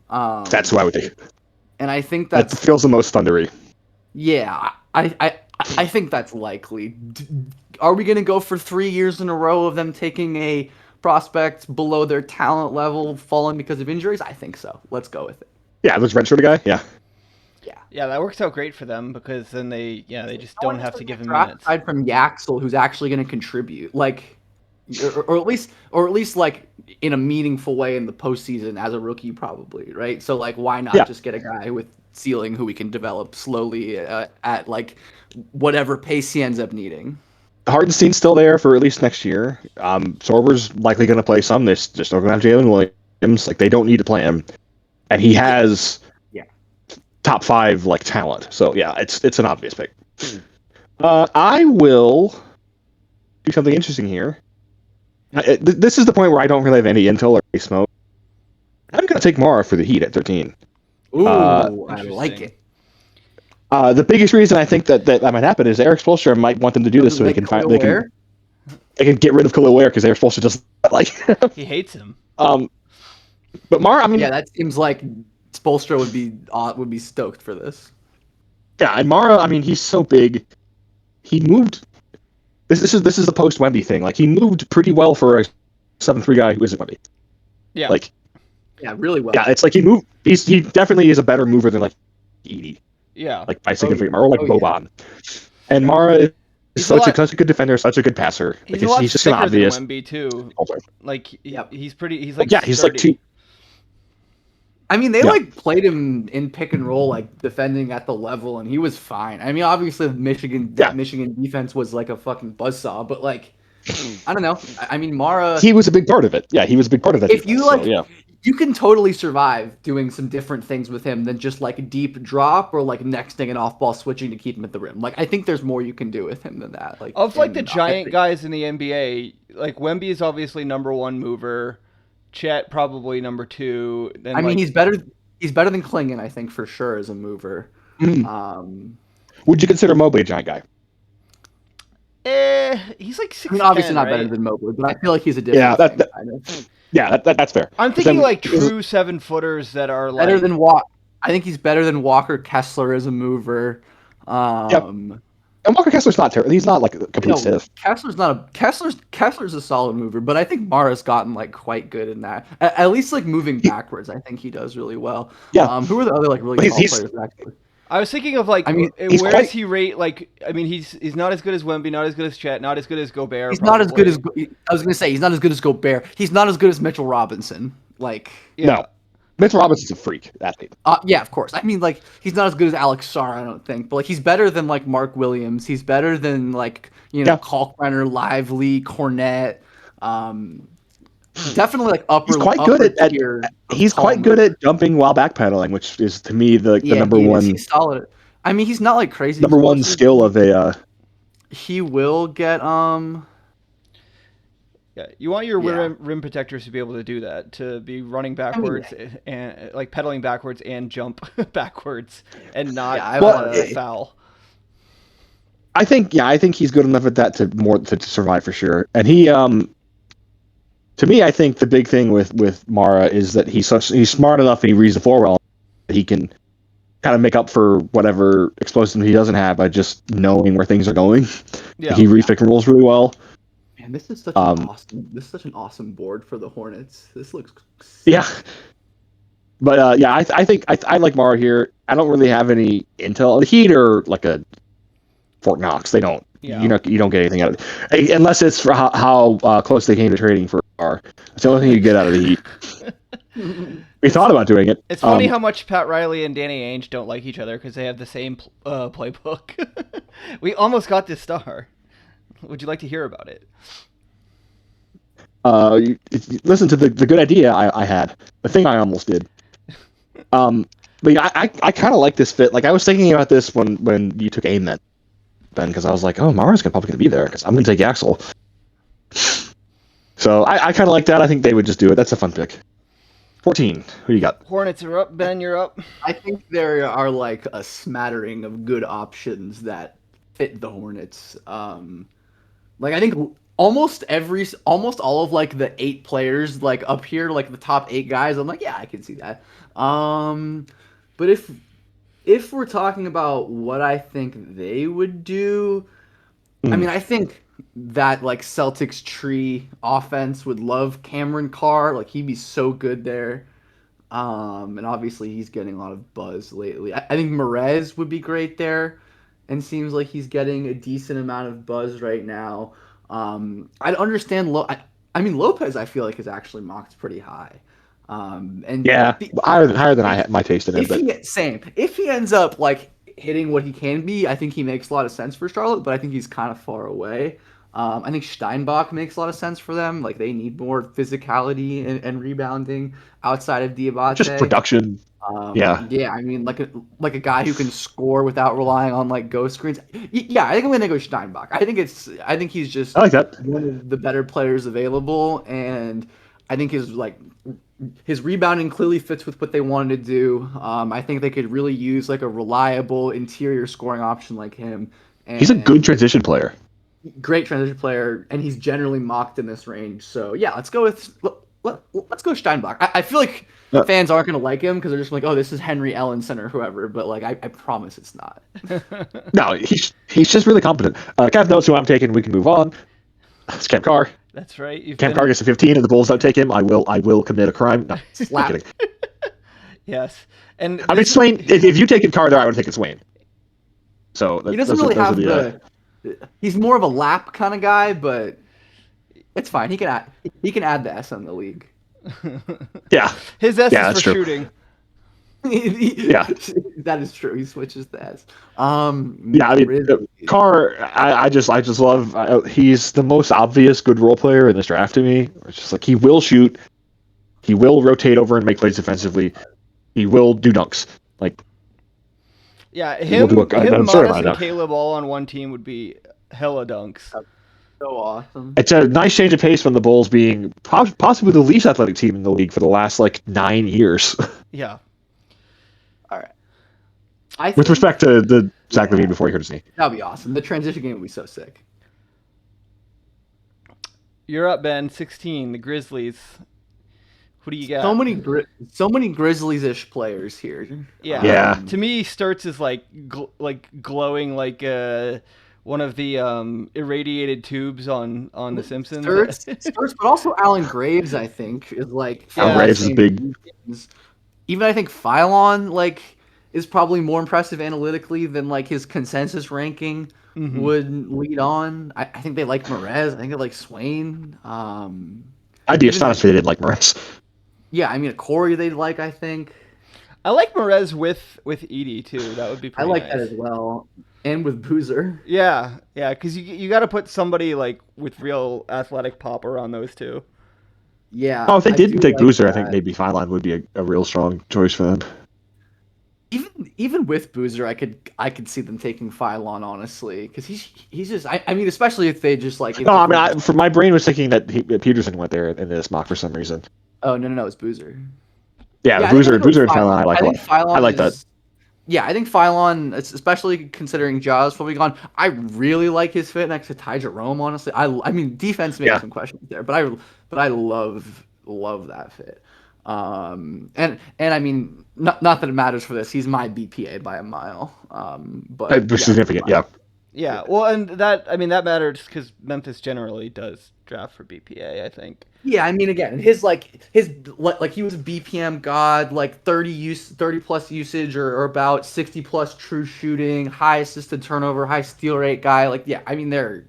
That's who I would take. And I think that feels the most thundery. Yeah, I think that's likely. Are we going to go for 3 years in a row of them taking a prospects below their talent level falling because of injuries? I think so. Let's go with it. Yeah, this redshirt guy. Yeah. Yeah, that works out great for them because then they just No don't one have just to give him draft minutes. aside from Yaxel, who's actually going to contribute, like, or at least like in a meaningful way in the postseason as a rookie, probably, right? So like, why not just get a guy with ceiling who we can develop slowly at like whatever pace he ends up needing. Hardenstein's still there for at least next year. Sorber's likely going to play some. They're just not going to have Jalen Williams. Like, they don't need to play him, and he has top 5 like talent. So yeah, it's an obvious pick. I will do something interesting here. This is the point where I don't really have any intel or any smoke. I'm going to take Mara for the Heat at 13. Ooh, I like it. The biggest reason I think that might happen is Eric Spoelstra might want them to do this so they can get rid of Khalil Ware because Eric Spoelstra doesn't like him. He hates him. But Mara, I mean, yeah, that seems like Spoelstra would be stoked for this. Yeah, and Mara, I mean, he's so big. He moved. This is the post Wemby thing. Like, he moved pretty well for a 7'3" guy who isn't Wemby. Yeah. Like, yeah, really well. Yeah, it's like he moved. He definitely is a better mover than like Edie. Yeah. Like by significant or like Boban. Yeah. And Mara is such a good defender, such a good passer. He's like, a lot he's just an obvious. than Wemby too. Like he's pretty. He's like he's like two. I mean, they like played him in pick and roll, like defending at the level, and he was fine. I mean, obviously, Michigan defense was like a fucking buzzsaw, but like, I don't know. I mean, Mara. He was a big part of it. Yeah, he was a big part of that. If you like, you can totally survive doing some different things with him than just like deep drop or like nexting and off ball switching to keep him at the rim. Like, I think there's more you can do with him than that. Like of like the giant guys in the NBA, like Wemby is obviously number 1 mover. Chet probably number 2. Then I mean, he's better than Klingon, I think, for sure, as a mover. Would you consider Mobley a giant guy? He's like 6'10", I mean, obviously not right? better than Mobley, but I feel like he's a different that's fair. I'm thinking like true 7-footers that are like better than I think he's better than Walker Kessler as a mover. And Walker Kessler's not terrible. He's not like a complete stiff. Kessler's a solid mover, but I think Mara's gotten like quite good in that. At least like moving backwards, I think he does really well. Yeah. Who are the other like really tall players actually? I was thinking of like, I mean, where does he rate? Like, I mean, he's not as good as Wemby, not as good as Chet, not as good as Gobert. He's not as good as I was gonna say. He's not as good as Gobert. He's not as good as Mitchell Robinson. Like, no. Mitchell Robinson's a freak athlete. Yeah, of course. I mean, like, he's not as good as Alex Sarr, I don't think, but like, he's better than like Mark Williams. He's better than like Kalkbrenner, Lively, Cornette. Definitely like upper. He's quite good at he's quite good at jumping while backpedaling, which is to me the number one. He's solid. I mean, he's not like crazy. Number one skill of a. He will get Yeah, you want your rim protectors to be able to do that, to be running backwards and like pedaling backwards and jump backwards and not foul. I think he's good enough at that to survive for sure. And he to me, I think the big thing with Mara is that he's smart enough and he reads the floor well. He can kind of make up for whatever explosiveness he doesn't have by just knowing where things are going. Yeah, he reads pick and rolls really well. Man, this is such an awesome board for the Hornets. This looks sick. Yeah. But I think I like Mara here. I don't really have any intel. The Heat are like a Fort Knox. They don't. Yeah. You don't get anything out of it unless it's for how close they came to trading for R. That's the only thing you get out of the Heat. We thought about doing it. It's funny how much Pat Riley and Danny Ainge don't like each other because they have the same playbook. We almost got this star. Would you like to hear about it? Listen to the good idea I had. The thing I almost did. But yeah, I kind of like this fit. Like I was thinking about this when you took Amen, Ben, because I was like, oh, Mara's probably gonna be there because I'm gonna take Axel. So I kind of like that. I think they would just do it. That's a fun pick. 14. Who you got? Hornets are up. Ben, you're up. I think there are like a smattering of good options that fit the Hornets. Like I think almost all of like the 8 players like up here, like the top 8 guys, I'm like, yeah, I can see that. But if we're talking about what I think they would do, I mean, I think that like Celtics tree offense would love Cameron Carr. Like he'd be so good there. And obviously he's getting a lot of buzz lately. I think Merez would be great there, and seems like he's getting a decent amount of buzz right now. I'd understand. I mean Lopez. I feel like is actually mocked pretty high. And Yeah, higher than my taste in him. if But he same if he ends up like hitting what he can be, I think he makes a lot of sense for Charlotte. But I think he's kind of far away. I think Steinbach makes a lot of sense for them. Like they need more physicality and rebounding outside of Diabate. just production. Yeah. Yeah. I mean, like a guy who can score without relying on like ghost screens. Yeah, I think I'm gonna go Steinbach. I think he's just I like that. one of the better players available, and I think his rebounding clearly fits with what they wanted to do. I think they could really use like a reliable interior scoring option like him. And He's a good transition player. great transition player, and he's generally mocked in this range. So yeah, let's go Steinbach. I feel like fans aren't going to like him because they're just like, oh, this is Henry Ellenson or whoever. But like, I promise it's not. No, he's just really competent. Kev knows who I'm taking. We can move on. It's Cam Carr. That's right. Cam Carr gets to 15, and the Bulls don't take him. I will commit a crime. No, Slap. I'm kidding. Yes, and I mean, Swain. If you take Carr there, I would take it Swain. So He doesn't really have he's more of a lap kind of guy, but it's fine. He can add the S on the league. Yeah. his S Yeah, is that's for true. shooting. Yeah, that is true. He switches the S. Yeah, I mean, Carr. I just love. He's the most obvious good role player in this draft to me. It's just like he will shoot, he will rotate over and make plays defensively, he will do dunks. Like, Yeah, We'll do him, sorry Modest, about and that. Caleb all on one team would be hella dunks. So awesome. it's a nice change of pace from the Bulls being possibly the least athletic team in the league for the last like 9 years. Yeah. All right. With respect to the Zach LaVine before he hurt his knee. That'd be awesome. The transition game would be so sick. You're up, Ben. 16. The Grizzlies. Who do you got? So many Grizzlies-ish players here. Yeah. Yeah. To me, Sturts is like glowing like one of the irradiated tubes on The Simpsons. Sturts, but also Alan Graves, I think, is like. Alan Graves is big. Even I think Phylon like is probably more impressive analytically than like his consensus ranking would lead on. I think they like Merez. I think they like Swain. I'd be astonished if they didn't like Morris. Yeah, I mean Corey they'd like. I think. I like Merez with Edie too. That would be pretty I like nice. that as well, and with Boozer. Yeah, because you got to put somebody like with real athletic pop around those two. Yeah. Oh, if they I didn't do take like Boozer, I that. think maybe Feinline would be a real strong choice for them. Even with Boozer, I could see them taking Phylon honestly, because he's just I mean especially if they just like. No, I mean, for my brain was thinking that Peterson went there in this mock for some reason. Oh no, it's Boozer. Yeah, I Boozer think I'd go and with Feinline, I like a lot. Phylon I like that. Yeah, I think Phylon, especially considering Jaws probably gone. I really like his fit next to Ty Jerome. Honestly, I mean defense makes some questions there, but I love that fit. And I mean not that it matters for this. He's my BPA by a mile. But Significant, yeah. Yeah, well, and that matters because Memphis generally does draft for BPA. I think. Yeah, I mean, again, his he was a BPM god, like 30 plus usage or about 60 plus true shooting, high assisted turnover, high steal rate guy. Like, yeah, I mean, they're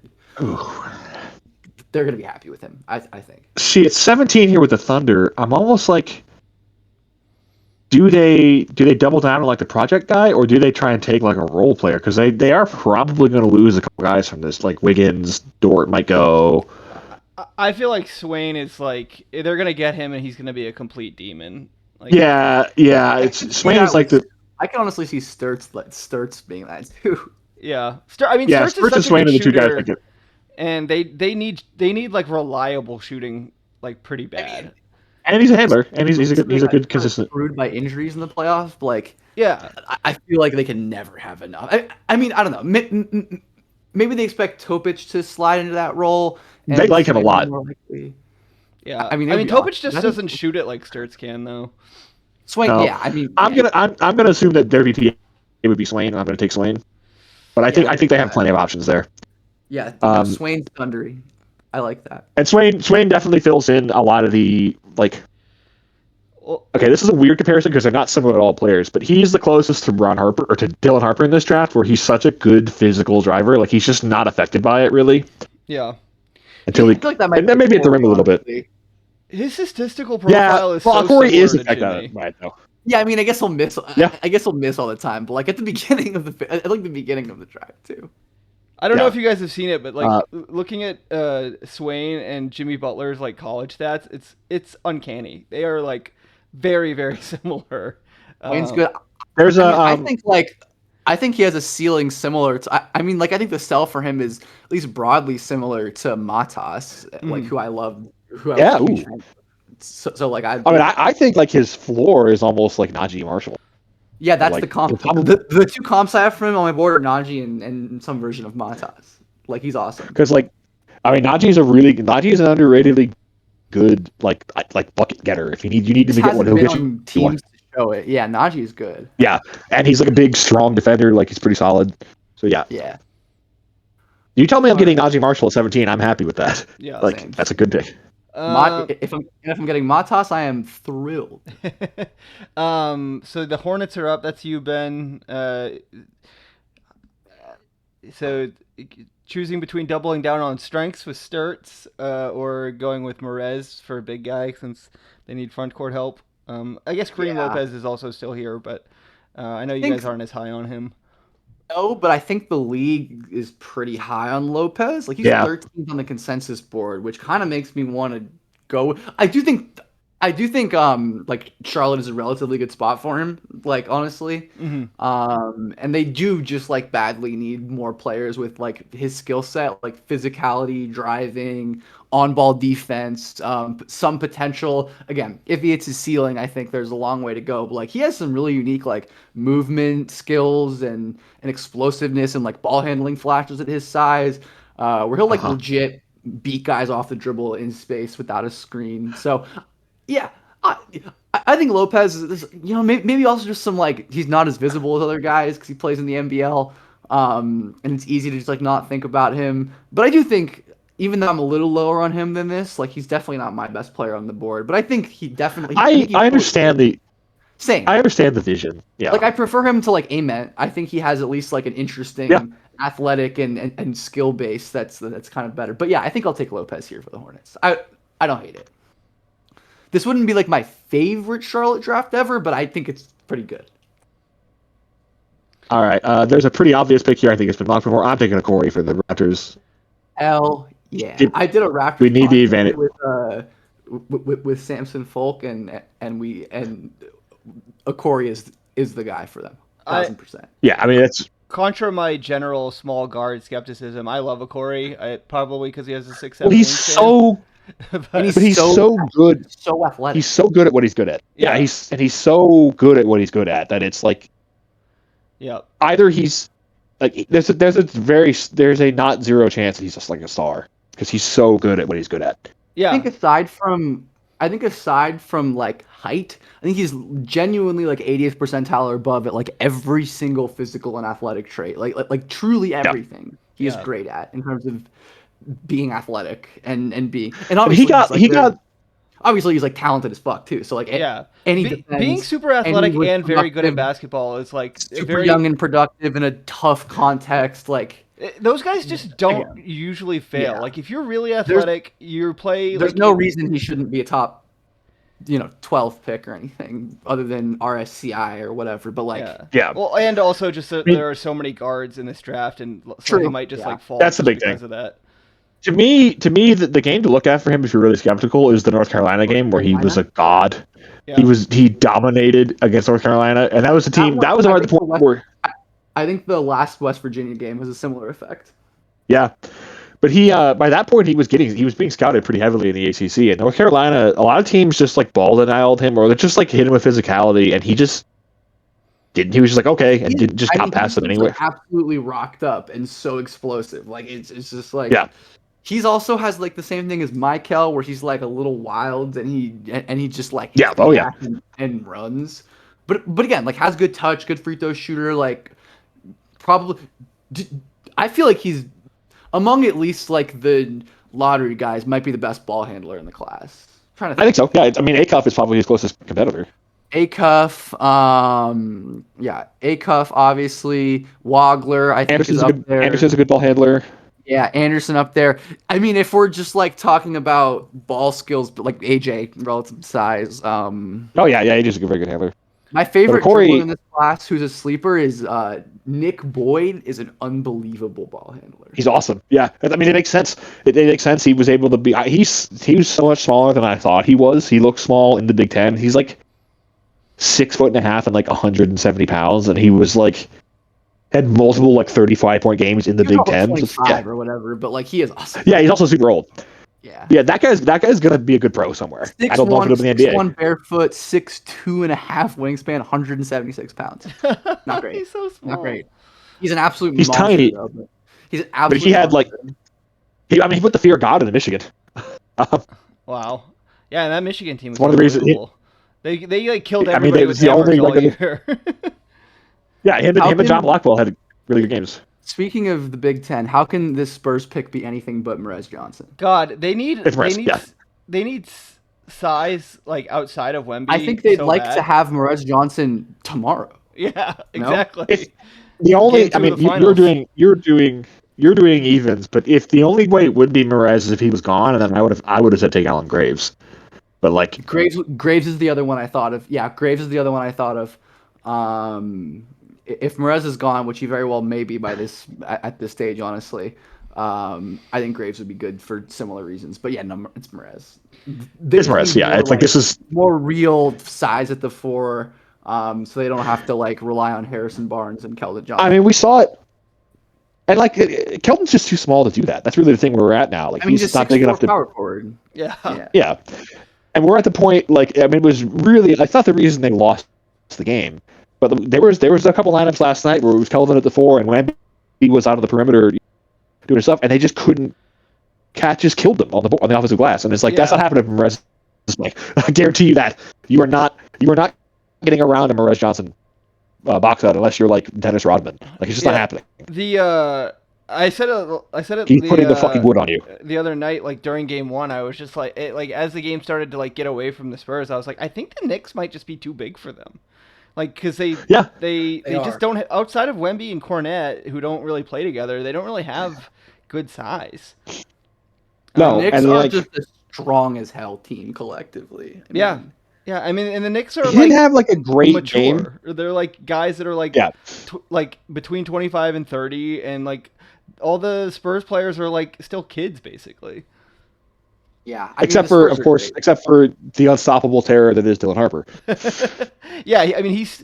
gonna be happy with him. I think. See, it's 17 here with the Thunder. I'm almost like, do they double down on like the project guy, or do they try and take like a role player? Because they are probably going to lose a couple guys from this, like Wiggins, Dort might go. I feel like Swain is like they're gonna get him and he's gonna be a complete demon. Like, Yeah. It's Swain is like the. I can honestly see Sturts being that too. Yeah, Yeah, Sturts is Spurs and such a Swain are good the two guys shooter, that get. and they need like reliable shooting, like pretty bad. And he's a handler, and he's a good consistent. Screwed by injuries in the playoffs, like Yeah, I feel like they can never have enough. I mean, I don't know. Maybe they expect Topic to slide into that role. They like him a lot. yeah. I mean, Topic just doesn't shoot it like Sturts can, though. Swain, No. yeah. I mean, I'm gonna assume that their VP would be Swain. And I'm gonna take Swain, but I think they have plenty of options there. Yeah, Um, Swain's thundery. I like that. and Swain definitely fills in a lot of the like. Well, Okay, this is a weird comparison because they're not similar at all players, but he's the closest to Ron Harper or to Dylan Harper in this draft, where he's such a good physical driver. Like he's just not affected by it really yeah. until I he, feel like that might and be then maybe at the Corey, rim a little bit. honestly. His statistical Yeah, profile is well, so Corey similar is to affected Jimmy. by it though. Yeah, I mean, I guess he'll miss. Yeah. I guess he'll miss all the time, but like at the beginning of I like the beginning of the draft too. I don't know Yeah. if you guys have seen it, but like Uh, looking at Swain and Jimmy Butler's like college stats, it's uncanny. They are like very very similar. Swain's good. There's I a mean, I think he has a ceiling similar to. I mean, like I think the sell for him is at least broadly similar to Matas, like who I love, who I was Yeah, a huge ooh. fan. So like I mean, I think like his floor is almost like Najee Marshall. yeah, that's Like the comp. probably The two comps I have for him on my board are Najee and some version of Matas. Like he's awesome. because like I mean Najee's an underratedly good like bucket getter. If you need him Just to get one, hasn't he'll been get you on one. teams to show it. Yeah, Najee is good. Yeah, and he's like a big, strong defender. Like he's pretty solid. So yeah, Yeah. you tell me I'm getting Najee Marshall at 17. I'm happy with that. Yeah. Like Same. that's a good pick. If I'm getting Matas, I am thrilled. So the Hornets are up. That's you, Ben. So choosing between doubling down on strengths with Sturts or going with Merez for a big guy since they need front court help. I guess Kareem Yeah. Lopez is also still here, but I know you think- guys aren't as high on him. No, but I think the league is pretty high on Lopez. Like he's Yeah. 13th on the consensus board, which kind of makes me want to go. I do think like Charlotte is a relatively good spot for him, like honestly. And they do just like badly need more players with like his skill set, like physicality, driving, on-ball defense, some potential. Again, if he hits his ceiling, I think there's a long way to go. But like he has some really unique like movement skills and explosiveness and like ball handling flashes at his size, where he'll like legit beat guys off the dribble in space without a screen. So yeah, I think Lopez is, maybe also just some like he's not as visible as other guys because he plays in the NBL, and it's easy to just like not think about him. But I do think even though I'm a little lower on him than this, like he's definitely not my best player on the board. But I think he definitely. I understand the same. I understand the vision. Yeah, Like I prefer him to like Ament. I think he has at least like an interesting athletic and skill base that's kind of better. But yeah, I think I'll take Lopez here for the Hornets. I don't hate it. This wouldn't be like my favorite Charlotte draft ever, but I think it's pretty good. All right. There's a pretty obvious pick here. I think it's been mocked before. I'm taking a Corey for the Raptors. Hell yeah! I did a Raptors. We need the advantage with Samson Folk and Corey is the guy for them. 1000%. Yeah, I mean it's Contra my general small guard skepticism, I love Corey. Probably because he has a 6'7". well, he's so. But he's so good, so athletic. He's so good at what he's good at. Yeah, he's so good at what he's good at that it's like, either he's like there's a not zero chance that he's just like a star because he's so good at what he's good at. Yeah, I think aside from like height, I think he's genuinely like 80th percentile or above at like every single physical and athletic trait, like truly everything he is great at in terms of being athletic and being, and obviously obviously he's like talented as fuck too. So like being super athletic and very good at basketball is like super very young and productive in a tough context. Like those guys just don't usually fail. Yeah. Like if you're really athletic, you play. There's like, no reason he shouldn't be a top 12 pick or anything other than RSCI or whatever. But like, Well, and also just there are so many guards in this draft, and so he might just like fall. That's the big because thing. Of that. To me, the game to look at for him, if you're really skeptical, is the North Carolina game where he was a god. Yeah. He dominated against North Carolina, and that was the team. That was around the point where I think the last West Virginia game was a similar effect. Yeah, but he by that point he was being scouted pretty heavily in the ACC, and North Carolina. A lot of teams just like ball denialed him, or they just like hit him with physicality, and he just didn't. He was just like okay, and did just not pass them anywhere. Like absolutely rocked up and so explosive. Like it's just like He's also has like the same thing as Michael, where he's like a little wild and he just like and runs, but again like has good touch, good free throw shooter. Like probably, I feel like he's among at least like the lottery guys, might be the best ball handler in the class. Trying to I think think. so. Yeah, I mean, Acuff is probably his closest competitor. Acuff, Acuff, obviously. Wagler, I think, is up there. Anderson's a good ball handler. Yeah, Anderson up there. I mean, if we're just like talking about ball skills, but like AJ relative size, Oh yeah, yeah, he's a very good handler. my But favorite dribbler Corey, in this class, who's a sleeper, is Nick Boyd. Is an unbelievable ball handler. he's awesome. Yeah, I mean, it makes sense. It makes sense. He was able to be. He was so much smaller than I thought he was. He looked small in the Big Ten. He's like 6'1.5" and like 170 pounds, and he was like had multiple like 35-point games in the He was Big about Ten. 25 or whatever, but like he is awesome. Yeah, he's also super old. Yeah. Yeah, that guy's gonna be a good pro somewhere. I don't know if 6'1", it'll be in the NBA. 6'1", barefoot, 6'2.5" wingspan, 176 pounds. Not great. He's so small. Not great. He's an absolute He's monster, tiny. though, but he's an absolute But he had like, monster. he put the fear of God into Michigan. Wow. Yeah, and that Michigan team was One of the reasons- unbelievable. They like killed I mean, everybody it with was the only, hammers all like, year. Yeah, him How and John can- Blackwell had really good games. Speaking of the Big Ten, how can this Spurs pick be anything but Merez Johnson? God, they need It's Morris, yeah. they need size like outside of Wemby. I think they'd so like bad. to have Merez Johnson tomorrow. Yeah, No? exactly. If the only, Game two I mean, of the finals. you're doing evens, but if the only way it would be Merez is if he was gone, and then I would have said take Alan Graves. But like Graves is the other one I thought of. Yeah, Graves is the other one I thought of. If Merez is gone, which he very well may be by this at this stage, honestly, I think Graves would be good for similar reasons. But yeah, no, it's Merez. It's Merez, yeah. It's like this is more real size at the four, so they don't have to like rely on Harrison Barnes and Keldon Johnson. I mean, we saw it, and like Kelton's just too small to do that. That's really the thing where we're at now. Like he's not big enough to power forward. Yeah. Yeah. And we're at the point, like, I mean, it was really, I thought the reason they lost the game, but there was a couple lineups last night where it was Kelvin at the 4 and Wemby was out of the perimeter doing stuff, and they just couldn't just killed them on the offensive glass. And it's like, that's not happening from Merez. Like, I guarantee you that. You are not getting around a Merez Johnson box out unless you're like Dennis Rodman. Like, it's just not happening. I said it. He's putting the fucking wood on you. The other night, like during game one, I was just like, as the game started to like get away from the Spurs, I was like, I think the Knicks might just be too big for them, like because they just don't outside of Wemby and Cornette, who don't really play together, they don't really have good size. No, the Knicks and are like, just a strong as hell team collectively. Yeah, I mean, and the Knicks are he didn't have like a great mature. game. They're like guys that are like like between 25 and 30, and like all the Spurs players are like still kids basically. Yeah, Except for the unstoppable terror that is Dylan Harper. Yeah, I mean he's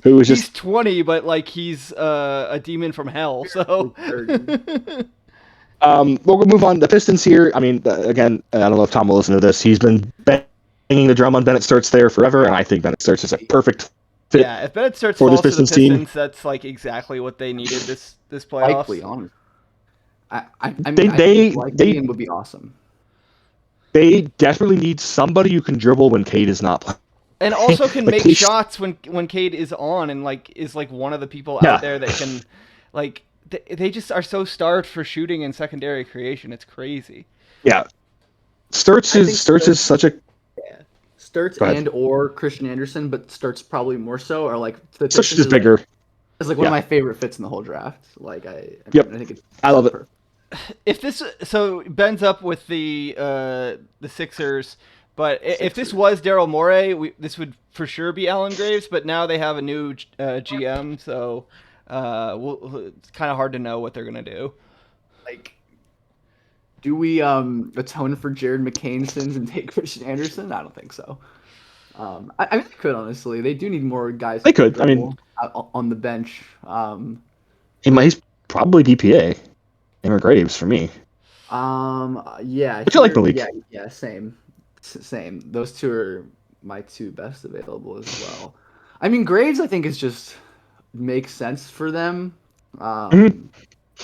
20, but like he's a demon from hell. So we'll move on. The Pistons here. I mean, again, I don't know if Tom will listen to this. He's been banging the drum on Bennett Sturts there forever, and I think Bennett Sturts is a perfect fit. Yeah, if Bennett Sturts for falls this to the Pistons team, Pistons, that's like exactly what they needed this playoffs. Likely, honestly. Likely would be awesome. They desperately need somebody who can dribble when Cade is not playing. And also can like, make shots when Cade is on, and like is like one of the people out there that can like they just are so starved for shooting and secondary creation. It's crazy. Yeah. Sturts is such a Sturts and or Christian Anderson, but Sturts probably more so, are like the Sturts is bigger. It's like one of my favorite fits in the whole draft. Like I think I love it. If this Ben's up with the Sixers, but if this was Daryl Morey, this would for sure be Alan Graves. But now they have a new GM, so it's kind of hard to know what they're gonna do. Like, do we atone for Jared McCain's sins and take Christian Anderson? I don't think so. I mean, they could, honestly. They do need more guys. They could. I mean, on the bench. He's probably DPA. Aaron Graves for me. Yeah. But you like Malik? Yeah. Same. Those two are my two best available as well. I mean, Graves, I think, is just makes sense for them.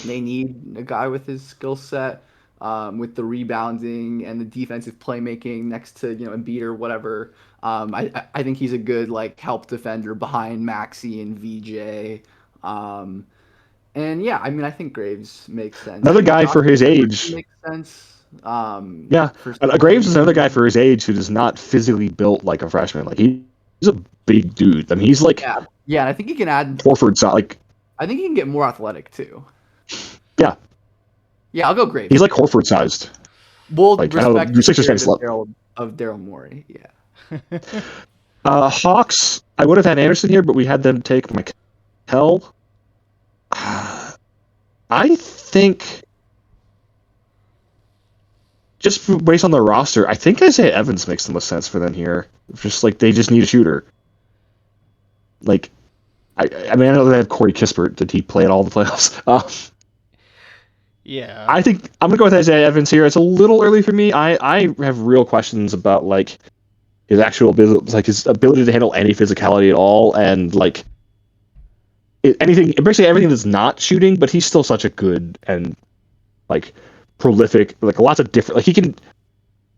They need a guy with his skill set, with the rebounding and the defensive playmaking next to Embiid or whatever. I think he's a good like help defender behind Maxey and VJ. And yeah, I mean, I think Graves makes sense. I Another think guy Josh for his Richardson age. makes sense. Yeah, For some Graves is another guy reason. for his age who is not physically built like a freshman. Like he's a big dude. I mean, he's like Yeah, yeah, and I think he can add. Horford size. Like I think he can get more athletic too. yeah, Yeah, I'll go Graves he's like here. Horford sized. We'll Like I know respect the the Sixers spirit fans love. of Daryl Morey. Yeah. Hawks. I would have had Anderson here, but we had them take Mikel. I think just based on the roster, I think Isaiah Evans makes the most sense for them here. Just like they just need a shooter. Like, I mean, I know they have Corey Kispert. Did he play at all the playoffs? Yeah. I think I'm gonna go with Isaiah Evans here. It's a little early for me. I have real questions about like his actual ability, like his ability to handle any physicality at all, and like anything, basically everything that's not shooting. But he's still such a good and like prolific, like lots of different. Like he can.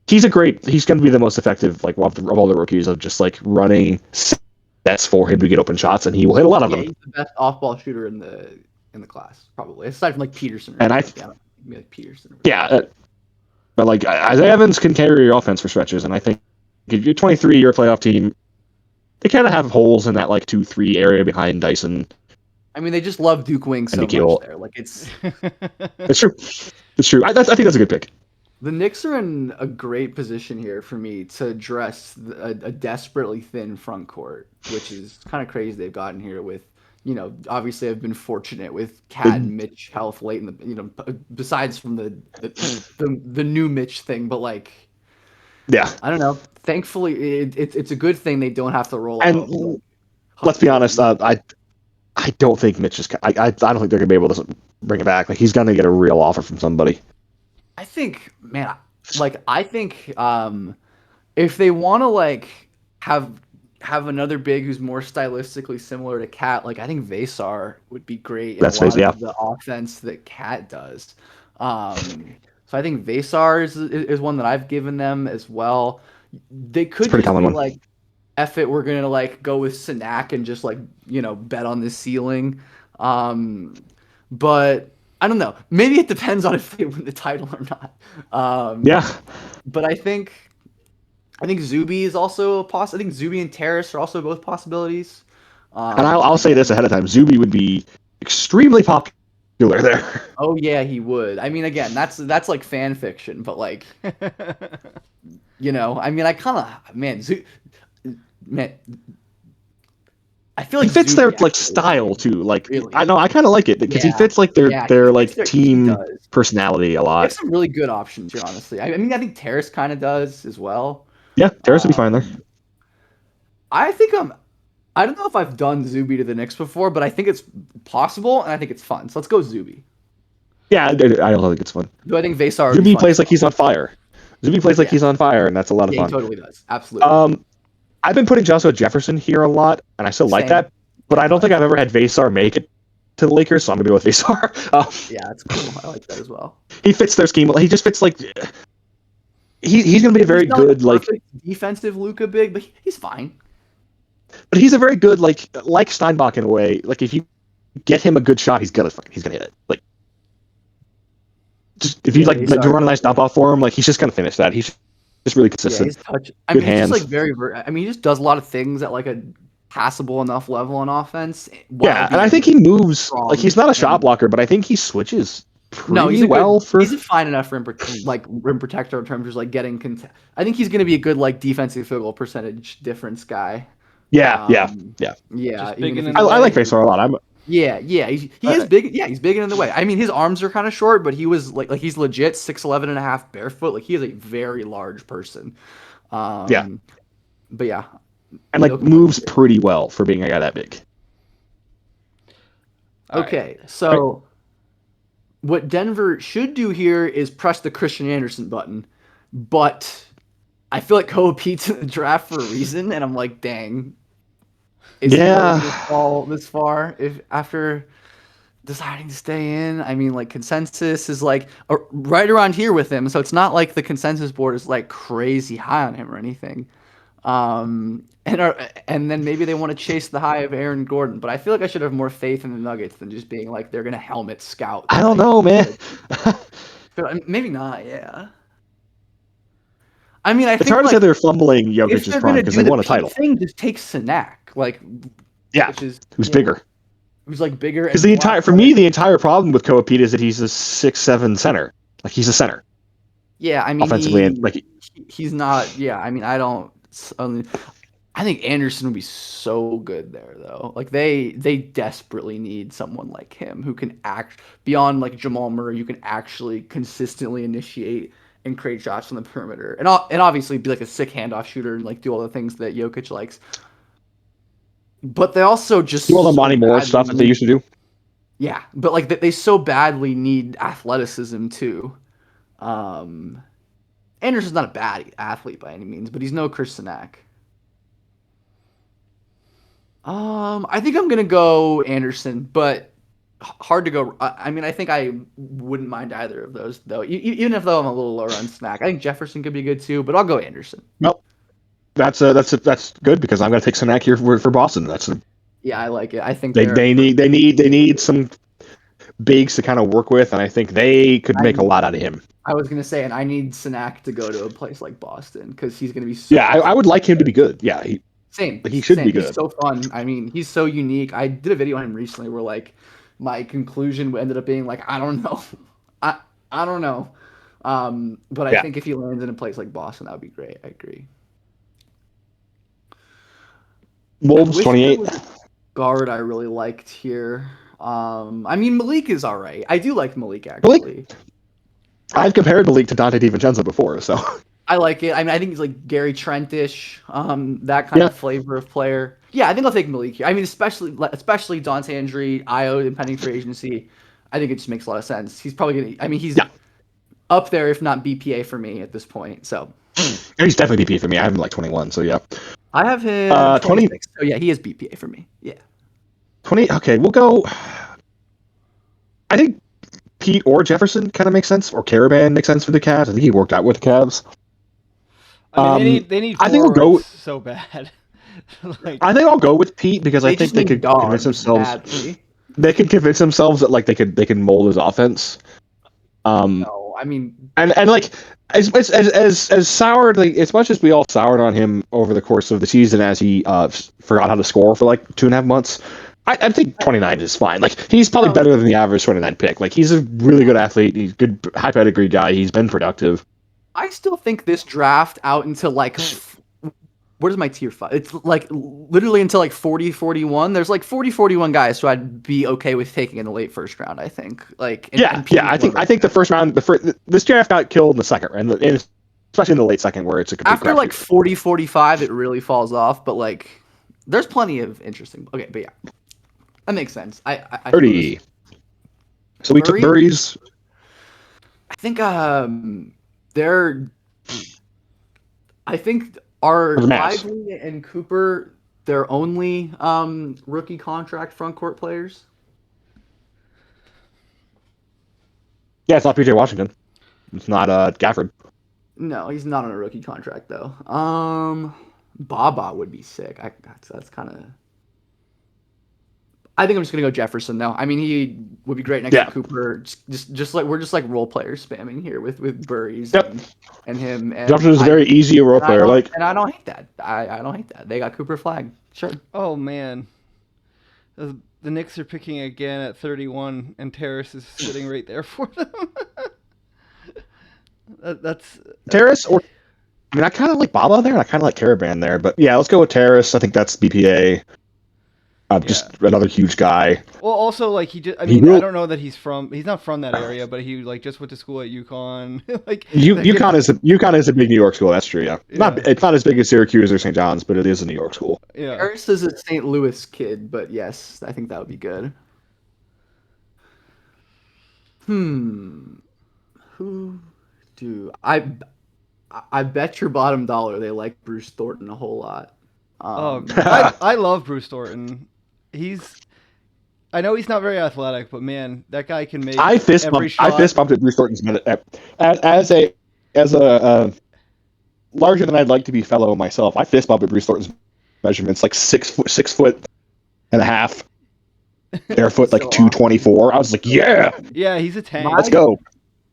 He's going to be the most effective, like of all the rookies, of just like running sets for him to get open shots, and he will hit a lot of Yeah, them. he's the best off-ball shooter in the class, probably aside from like Peterson. And maybe like Peterson. Yeah, but like Isaiah Evans can carry your offense for stretches, and I think if you're 23, you're a playoff team. They kind of have holes in that like 2-3 area behind Dyson. I mean, they just love Duke Wing so much there. Like it's true. It's true. I think that's a good pick. The Knicks are in a great position here for me to address a desperately thin front court, which is kind of crazy they've gotten here with, obviously I've been fortunate with Cat and Mitch health late in the, besides from the new Mitch thing, but like, yeah, I don't know. Thankfully, it's a good thing they don't have to roll and out. Like, let's be honest, I don't think Mitch is. I don't think they're gonna be able to bring it back. Like he's gonna get a real offer from somebody. I think, man, I think if they want to like have another big who's more stylistically similar to Cat, like I think Vasar would be great in That's a lot yeah. of the offense that Cat does. So I think Vasar is one that I've given them as well. They could just be one. like, F it, we're gonna like go with Sinak and just like bet on the ceiling. But I don't know. Maybe it depends on if they win the title or not. Yeah. But I think Zuby is also a I think Zuby and Terrace are also both possibilities. And I'll say this ahead of time: Zuby would be extremely popular there. Oh yeah, he would. I mean, again, that's like fan fiction, but like, I mean, I kind of man, I feel like he fits Zuby their like style too. Like really. I know I kind of like it because he fits like their like team personality a lot. They have some really good options here, honestly. I mean, I think Terrace kind of does as well. Yeah, Terrace would be fine there. I think I don't know if I've done Zuby to the Knicks before, but I think it's possible and I think it's fun. So let's go Zuby. Yeah, I don't think it's fun. Do I think Vasar? Zuby plays like he's on fire. Zuby plays like he's on fire, and that's a lot of fun. He totally does. Absolutely. I've been putting Joshua Jefferson here a lot, and I still like that, but I don't think I've ever had Vasar make it to the Lakers, so I'm gonna go with Vasar. Yeah, that's cool. I like that as well. He fits their scheme. He just fits like he's gonna be a very good like defensive Luka big, but he's fine. But he's a very good like Steinbach in a way. Like if you get him a good shot, he's gonna hit it. Like just if you run a nice dump off for him, like he's just gonna finish that. He's just really consistent. Yeah, his touch. I mean, he's just like he just does a lot of things at like a passable enough level on offense. Yeah, and I think he moves like he's not a shot blocker, but I think he switches pretty he's a fine enough rim protector in terms of like getting. I think he's going to be a good like defensive field goal percentage difference guy. Yeah. Yeah. I like Vasar a lot. He is big. Yeah, he's big and in the way. I mean, his arms are kind of short, but he was like he's legit 6'11" and a half barefoot. Like he is a very large person. But yeah, and like moves pretty well for being a guy that big. Okay, so what Denver should do here is press the Christian Anderson button, but I feel like Koa Pete's in the draft for a reason, and I'm like, dang. Is he going to fall this far if after deciding to stay in? I mean, like consensus is like right around here with him, so it's not like the consensus board is like crazy high on him or anything. And then maybe they want to chase the high of Aaron Gordon. But I feel like I should have more faith in the Nuggets than just being like they're gonna helmet scout. I don't Like, know, man. but maybe not. Yeah. I mean, I It's think hard to say like they're fumbling if Jokic's they're prime gonna because do they the won a Pete title. thing, just take Sinak, like, Yeah, which is who's you know, bigger? who's like bigger Because and more the athletic. entire problem with Koa Pete is that he's a 6'7" center. Like he's a center Yeah, I mean offensively, and like he's not. Yeah, I mean I don't. I think Anderson would be so good there though. Like they desperately need someone like him who can act beyond like Jamal Murray, who can actually consistently initiate and create shots on the perimeter, and obviously be like a sick handoff shooter and like do all the things that Jokic likes. But they also do all the just so Monty Morris badly stuff that they need, used to do. yeah. But like they so badly need athleticism too. Um, Anderson's not a bad athlete by any means, but he's no Chris Sinak. I think I'm gonna go Anderson, but hard to go. I mean, I think I wouldn't mind either of those though. Even if though I'm a little lower on Snack, I think Jefferson could be good too. But I'll go Anderson. Well, that's good because I'm going to take Sinak here for Boston. Yeah, I like it. I think they need some bigs to kind of work with, and I think they could make a lot out of him. I was gonna say, and I need Sinak to go to a place like Boston because he's gonna be so. Yeah, I would like him to be good. Yeah, he should be good. He's so fun. I mean, he's so unique. I did a video on him recently where like my conclusion ended up being like, I don't know, I don't know. But I think if he lands in a place like Boston, that would be great. I agree. Wolves 28. Guard I really liked here. I mean Malik is all right. I do like Malik actually. I've compared Malik to Dante DiVincenzo before, so I like it. I mean, I think he's like Gary Trentish, that kind of flavor of player. Yeah, I think I'll take Malik here. I mean, especially Dante injury, Io impending free agency. I think it just makes a lot of sense. He's probably gonna. I mean, he's up there if not BPA for me at this point. So he's definitely BPA for me. I have him like 21, so yeah. I have him 26. So yeah, he is BPA for me. Yeah. 20. Okay, we'll go. I think Pete or Jefferson kind of makes sense, or Caravan makes sense for the Cavs. I think he worked out with the Cavs. I mean, they need. I think we'll go so bad. I think I'll go with Pete because I think they could convince themselves. Badly. They could convince themselves that like they can mold his offense. No, I mean, and like as soured, like as much as we all soured on him over the course of the season, as he forgot how to score for like 2.5 months. I think 29 is fine. Like he's probably better than the average 29 pick. Like he's a really good athlete. He's a good high pedigree guy. He's been productive. I still think this draft out until like where's my tier 5? It's like literally until like 40, 41. There's like 40, 41 guys who I'd be okay with taking in the late first round. I think like I think the first round, this draft got killed in the second round, and especially in the late second where it's a complete after like 40, 45, it really falls off. But like there's plenty of interesting. Okay, but yeah. That makes sense. I 30. So we took Murray's. I think they're. I think are Lively and Cooper their only rookie contract front court players. Yeah, it's not PJ Washington. It's not Gafford. No, he's not on a rookie contract though. Baba would be sick. That's kind of. I think I'm just gonna go Jefferson though. I mean, he would be great next to Cooper. Just like we're just like role players spamming here with Burries and him. And Jefferson's a very easy role player. And I don't hate that. I don't hate that. They got Cooper flag. Sure. Oh man, the Knicks are picking again at 31, and Terrace is sitting right there for them. that's Terrace or. I mean, I kind of like Baba there. I kind of like Caravan there, but yeah, let's go with Terrace. I think that's BPA. Just another huge guy. Well, also like I don't know that he's not from that area, but he like just went to school at UConn. Like UConn is a big New York school. That's true. Yeah. It's not as big as Syracuse or St. John's, but it is a New York school. Yeah. Terrace is a St. Louis kid, but yes, I think that would be good. Who do I bet your bottom dollar they like Bruce Thornton a whole lot. I love Bruce Thornton. I know he's not very athletic, but man, that guy can make every shot. I fist bumped at Bruce Thornton's minute as a larger than I'd like to be fellow myself. I fist bumped Bruce Thornton's measurements, like 6'6" and a half, barefoot, like So 224. I was like, yeah, Yeah, he's a tank. let's go.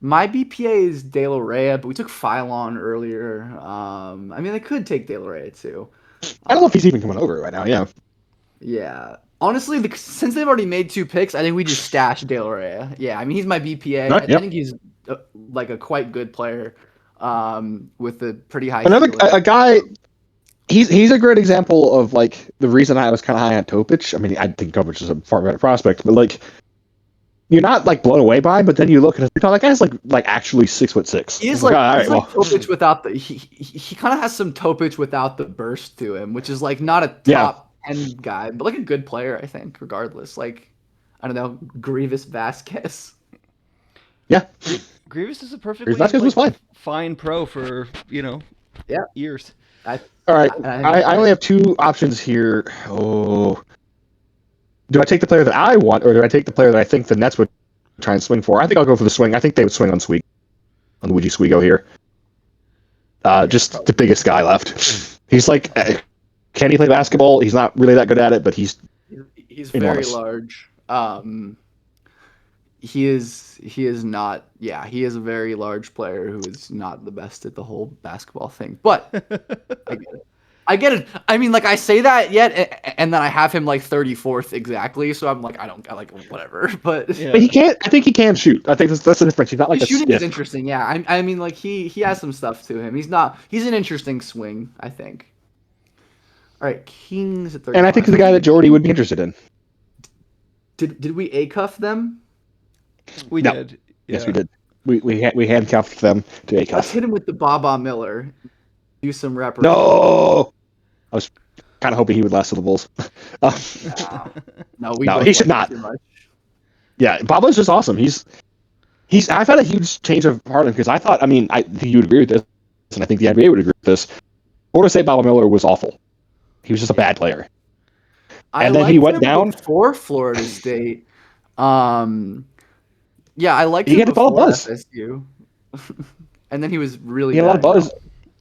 My BPA is De La Rey, but we took Phylon earlier. I mean, they could take De La Rey too. I don't know if he's even coming over right now. Yeah. Yeah. Honestly, since they've already made 2 picks, I think we just stash De La Rey. Yeah, I mean, he's my BPA. Right, I yep. think he's like a quite good player with a pretty high Another ceiling. a guy. He's a great example of like the reason I was kind of high on Topic. I mean, I think Topic is a far better prospect, but like you're not like blown away by him, but then you look at him, that guy's like actually 6'6". He's like, like, all right, he's like well, Topic without the he kind of has some Topic without the burst to him, which is like not a Yeah. top 10 guy, but like a good player, I think, regardless. Like, I don't know, Grievous Vasquez. yeah. Grievous is a perfectly Vasquez was fine. fine pro for years. All right, I only have 2 options here. Oh, do I take the player that I want, or do I take the player that I think the Nets would try and swing for? I think I'll go for the swing. I think they would swing on Luigi Swigo here. Just the biggest guy left. He's like, can he play basketball? He's not really that good at it, but he's very enormous. large. He is not. Yeah, he is a very large player who is not the best at the whole basketball thing. But I get it. I mean, like I say that yet, and then I have him like 34th exactly. So I'm like, I like whatever. But Yeah. But he can't. I think he can shoot. I think that's the difference. He's not like his a shooting is stiff. interesting. Yeah, I mean, like he has some stuff to him. He's an interesting swing, I think. All right, Kings at 35. And I think he's the guy that Jordy would be interested in. Did we A-cuff them? We No. did. Yes, Yeah. we did. We handcuffed them to a Let's cuff. hit him with the Baba Miller. Do some reparations. No, I was kind of hoping he would last to the Bulls. No, we No, both he should like not. it too much. Yeah, Baba's just awesome. He's. I've had a huge change of heart because I thought. I mean, I think you would agree with this, and I think the NBA would agree with this. Florida State Baba Miller was awful. He was just a bad player. And then he liked went him down. before Florida State. Yeah, I liked He him had a before buzz. FSU. And then he was really He had a lot of bad. buzz.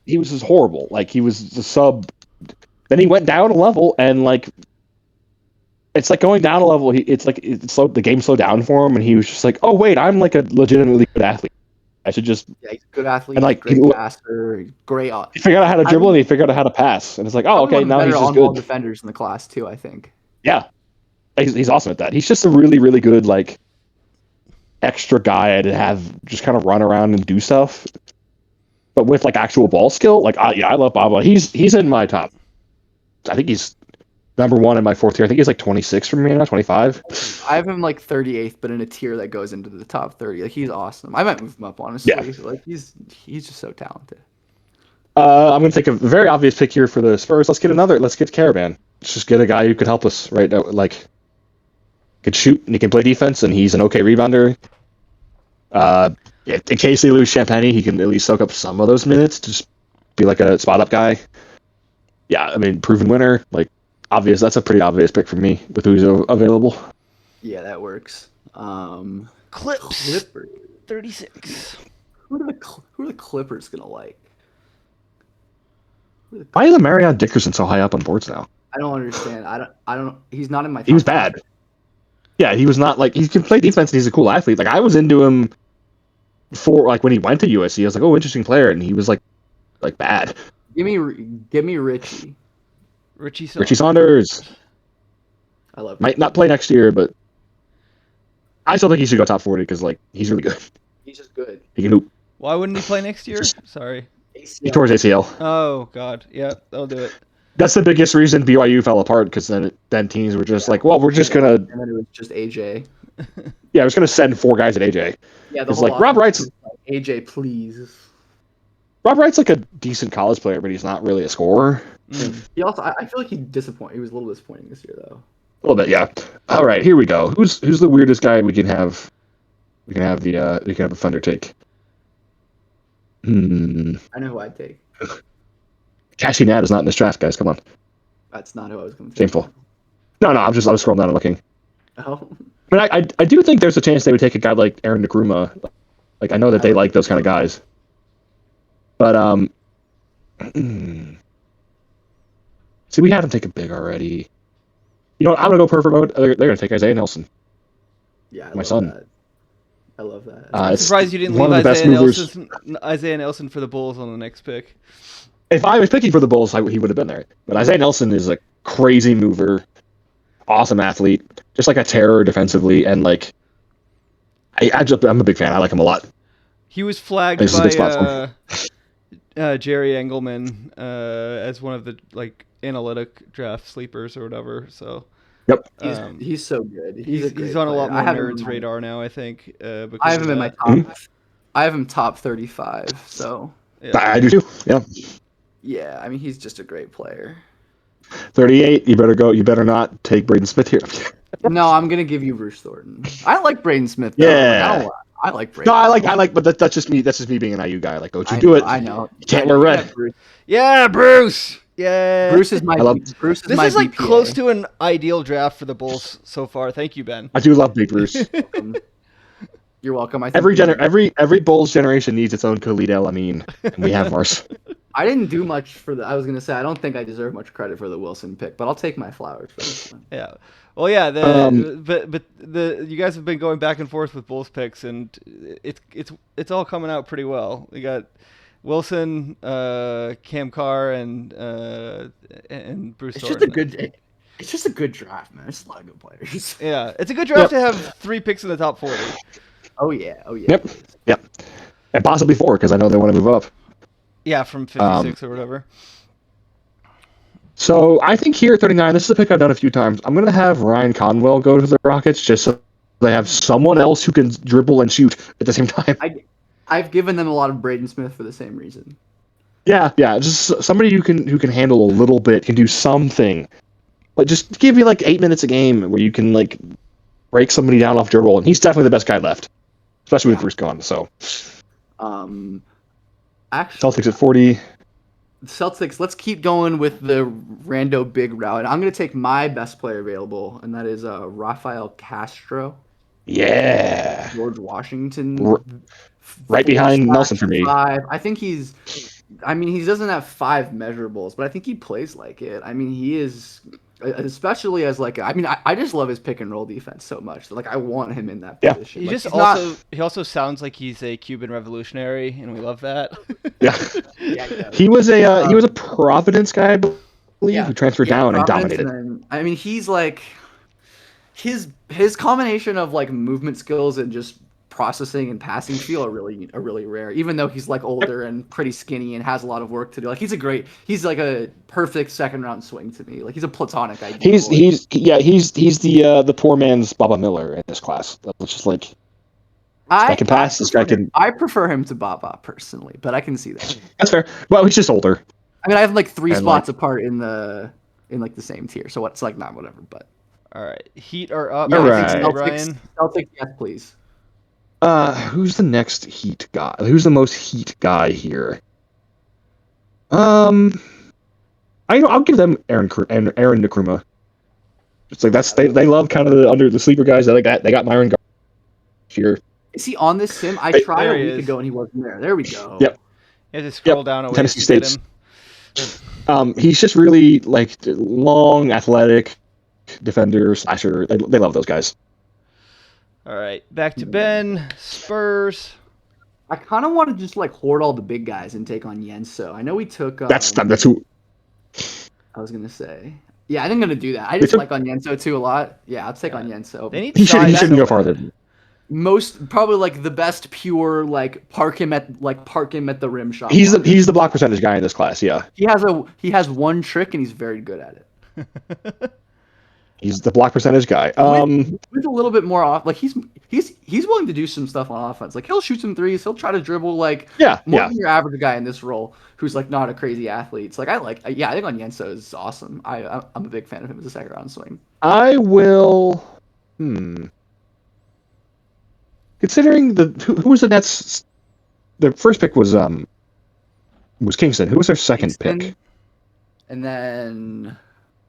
He was just horrible. Like he was a sub. Then he went down a level, and like it's like going down a level. The game slowed down for him, and he was just like, "Oh wait, I'm like a legitimately good athlete. I should just." Yeah, he's a good athlete. And, like, great passer, great. He figured out how to dribble, and he figured out how to pass, and it's like, "Oh, okay, now he's just on-ball good." defenders in the class too, I think. Yeah, he's awesome at that. He's just a really, really good like extra guy to have just kind of run around and do stuff, but with like actual ball skill. Like, I love Baba. He's in my top. I think he's number 1 in my 4th tier. I think he's like 26 for me now, 25. I have him like 38th, but in a tier that goes into the top 30. Like he's awesome. I might move him up honestly. Yeah. Like he's just so talented. I'm going to take a very obvious pick here for the Spurs. Let's get Caravan. Let's just get a guy who could help us right now. Like, could shoot and he can play defense and he's an okay rebounder. In case they lose Champagne, he can at least soak up some of those minutes to just be like a spot up guy. Yeah, I mean, proven winner. Like, obvious. That's a pretty obvious pick for me with who's available. Yeah, that works. Clips. Clippers. 36. Who are the Clippers gonna like? Why is Marion Dickerson so high up on boards now? I don't understand. I don't. He's not in my. He was top bad. 5. Yeah, he was not like he can play defense and he's a cool athlete. Like I was into him before, like when he went to USC. I was like, oh, interesting player, and he was like bad. Give me Richie. Richie Saunders I love. might not play next year, but I still think he should go top 40 because like he's really good. He's just good. He can hoop. Why wouldn't he play next year? Sorry. He tore his ACL. Oh God. Yeah, that'll do it. That's the biggest reason BYU fell apart because then teams were just like, well, we're just gonna And then it was just AJ. we're just gonna send 4 guys at AJ. Yeah, the It's whole like Rob offense Wright's was like, AJ, please. like a decent college player, but he's not really a scorer. He also, I feel like he was a little disappointing this year though. A little bit, yeah. All right, here we go. Who's the weirdest guy we can have? We can have the Thunder take. I know who I'd take. Cassie Nat is not in this draft, guys. Come on, That's not who I was going to take. shameful. No, I was scrolling down and looking. Oh, But I do think there's a chance they would take a guy like Aaron Nkrumah. Like I know that they like those kind of guys. But See, we had him take a big already. You know what? I'm gonna go perfect mode. They're gonna take Isaiah Nelson. Yeah, I My love son. that. I love that. I'm It's surprised you didn't one leave of the best movers. Isaiah Nelson for the Bulls on the next pick. If I was picking for the Bulls, he would have been there. But Isaiah Nelson is a crazy mover, awesome athlete, just like a terror defensively, and like I'm a big fan. I like him a lot. He was flagged This is a good spot for him. Jerry Engelman as one of the like analytic draft sleepers or whatever. So Yep. He's so good. He's on a lot more I have nerds' radar now, I think. I Because have him in my top. I have him top 35. So yeah. I do too. Yeah. yeah, I mean he's just a great player. 38. You better go. You better not take Braden Smith here. No, I'm gonna give you Bruce Thornton. I like Braden Smith. Though. Yeah. Like, I like Braden. No, I like, but that's just me. That's just me being an IU guy. Like, don't you I do know, it? I know. You can't wear red. Bruce. Yeah, Bruce. Yeah. Bruce is my. Bruce is This my is like BPA. close to an ideal draft for the Bulls so far. Thank you, Ben. I do love Big Bruce. You're welcome. I think every Bulls generation needs its own Khalid El Amin, and we have ours. I didn't do much for the. I was gonna say I don't think I deserve much credit for the Wilson pick, but I'll take my flowers for this one. Yeah. Well, yeah. But you guys have been going back and forth with Bulls picks, and it's all coming out pretty well. We got Wilson, Cam Carr, and Bruce. It's just a good draft, man. It's a lot of good players. Yeah, it's a good draft to have 3 picks in the top 40. Oh yeah. Yep, and possibly 4 because I know they want to move up. Yeah, from 56 or whatever. So I think here at 39, this is a pick I've done a few times. I'm going to have Ryan Conwell go to the Rockets just so they have someone else who can dribble and shoot at the same time. I've given them a lot of Braden Smith for the same reason. Yeah, just somebody who can handle a little bit, can do something. Like just give me like 8 minutes a game where you can like break somebody down off dribble, and he's definitely the best guy left, especially with Bruce gone. So, actually, Celtics at 40. Celtics. Let's keep going with the rando big route. I'm going to take my best player available, and that is Rafael Castro. Yeah, George Washington. Right behind Nelson for me. 5. I think he's. I mean, he doesn't have 5 measurables, but I think he plays like it. I mean, he is, especially as like. I mean, I just love his pick and roll defense so much. Like, I want him in that position. He also sounds like he's a Cuban revolutionary, and we love that. Yeah, he was a Providence guy, I believe, who transferred down and dominated. I mean, he's like his combination of like movement skills and just processing and passing feel are really rare. Even though he's like older and pretty skinny and has a lot of work to do, like he's like a perfect second round swing to me. Like he's a platonic idea. He's the poor man's Baba Miller in this class. That's just like. I can pass. This guy can. I prefer him to Baba personally, but I can see that. That's fair. Well, he's just older. I mean, I have like 3 spots apart in the same tier, so it's like not whatever. But all right, Heat are up. All right, Celtics, yes, please. Who's the next Heat guy? Who's the most Heat guy here? I'll give them Aaron Nkrumah. It's like they love kind of the sleeper guys. They like that. They got Myron Gar here. Is he on this sim? I tried a week ago and he wasn't there. There we go. Yep. You have to scroll down a ways Tennessee to get State's. him. He's just really like long, athletic defender, slasher. They love those guys. All right, back to Ben. Spurs. I kind of want to just like hoard all the big guys and take on Yenso. I know we took. That's who. I was gonna say. Yeah, I think I'm gonna do that. I just like on Yenso too a lot. Yeah, I'll take on Yenso. He shouldn't go farther. Probably like the best pure like park him at the rim shot. He's the block percentage guy in this class. Yeah. He has one trick and he's very good at it. He's the block percentage guy. With a little bit more off, like he's willing to do some stuff on offense. Like he'll shoot some threes. He'll try to dribble like more than your average guy in this role who's like not a crazy athlete. It's like I think on Yenso is awesome. I'm a big fan of him as a second round swing. I will. Considering who was the Nets? The first pick was Kingston. Who was their second pick? And then.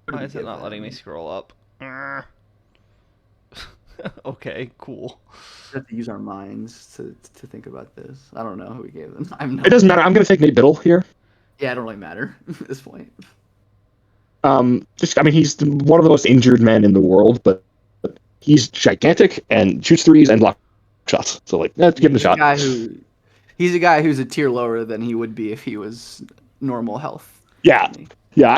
Why is it not letting me scroll up? Okay, cool. We have to use our minds to think about this. I don't know who we gave them. It doesn't matter. I'm going to take Nate Biddle here. Yeah, it don't really matter at this point. Just I mean, he's one of the most injured men in the world, but he's gigantic and shoots threes and blocks shots. So like, let's Yeah, give him a shot. he's a guy who's a tier lower than he would be if he was normal health Yeah, for me. yeah.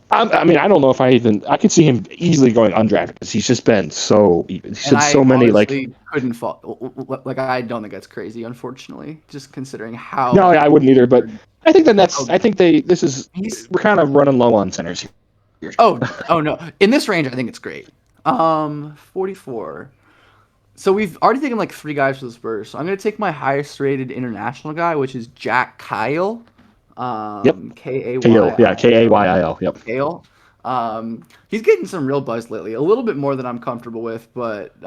I mean, I don't know if I could see him easily going undrafted because he's just been so even. He's And had I so many like. honestly couldn't fall. Like I don't think that's crazy, unfortunately, just considering how No, I wouldn't either. But I think the Nets. how I think they. This is he's. we're kind of running low on centers here. Oh no! In this range, I think it's great. 44. So we've already taken like 3 guys for the Spurs. So I'm gonna take my highest rated international guy, which is Jack Kyle. Yep. KO. Yeah. KAYIL. Yep. Kale. He's getting some real buzz lately, a little bit more than I'm comfortable with, but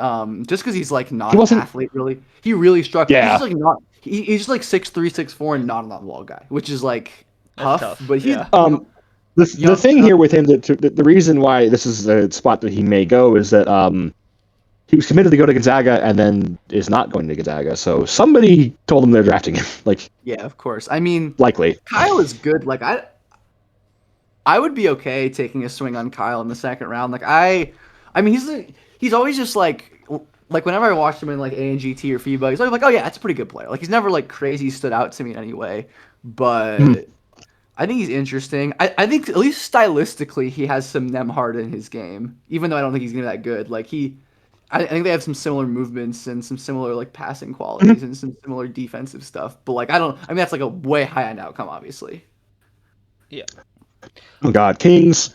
just because he's like not an athlete, really, he really struck. Yeah. He's just like not. He's just like 6'3", 6'4", and not an on-wall guy, which is like tough. But he's the thing here with him, the reason why this is a spot that he may go is that he was committed to go to Gonzaga and then is not going to Gonzaga. So somebody told him they're drafting him. Like, yeah, of course. I mean, likely Kyle is good. Like I would be okay taking a swing on Kyle in the second round. Like I mean, he's always just like whenever I watched him in like A&GT or FIBA, he's always like, oh yeah, that's a pretty good player. Like he's never like crazy stood out to me in any way, but I think he's interesting. I think at least stylistically he has some Nemhard in his game, even though I don't think he's gonna be that good. Like I think they have some similar movements and some similar like passing qualities and some similar defensive stuff. But like I mean that's like a way high end outcome, obviously. Yeah. Oh God, Kings.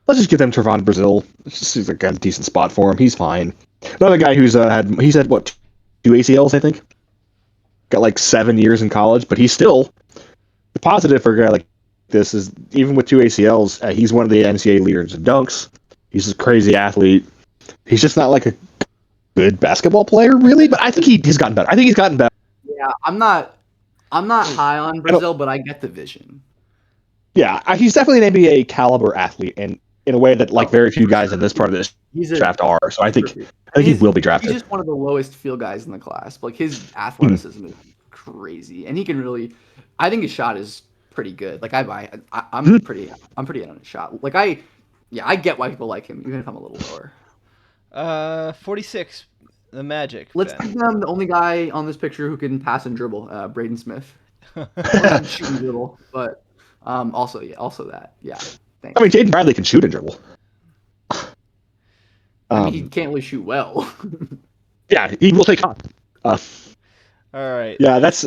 Let's just give them Trevon Brazil. It's just seems like a decent spot for him. He's fine. Another guy who's had what 2 ACLs, I think. Got like 7 years in college, but he's still the positive for a guy like this is even with 2 ACLs, he's one of the NCAA leaders in dunks. He's a crazy athlete. He's just not like a good basketball player, really. But I think he's gotten better. I think he's gotten better. Yeah, I'm not high on Brazil, but I get the vision. Yeah, he's definitely an NBA caliber athlete, and in a way that like very few guys in this part of this draft are. So I think he will be drafted. He's just one of the lowest field guys in the class. Like his athleticism is crazy, and he can really. I think his shot is pretty good. Like I'm pretty in on his shot. Like I get why people like him, even if I'm a little lower. 46, the Magic. Let's give them the only guy on this picture who can pass and dribble, Braden Smith. Shoot and dribble, but also that. Yeah. Thanks. I mean, Jaden Bradley can shoot and dribble. I mean, he can't really shoot well. Yeah, he will take on. All right. Yeah, that's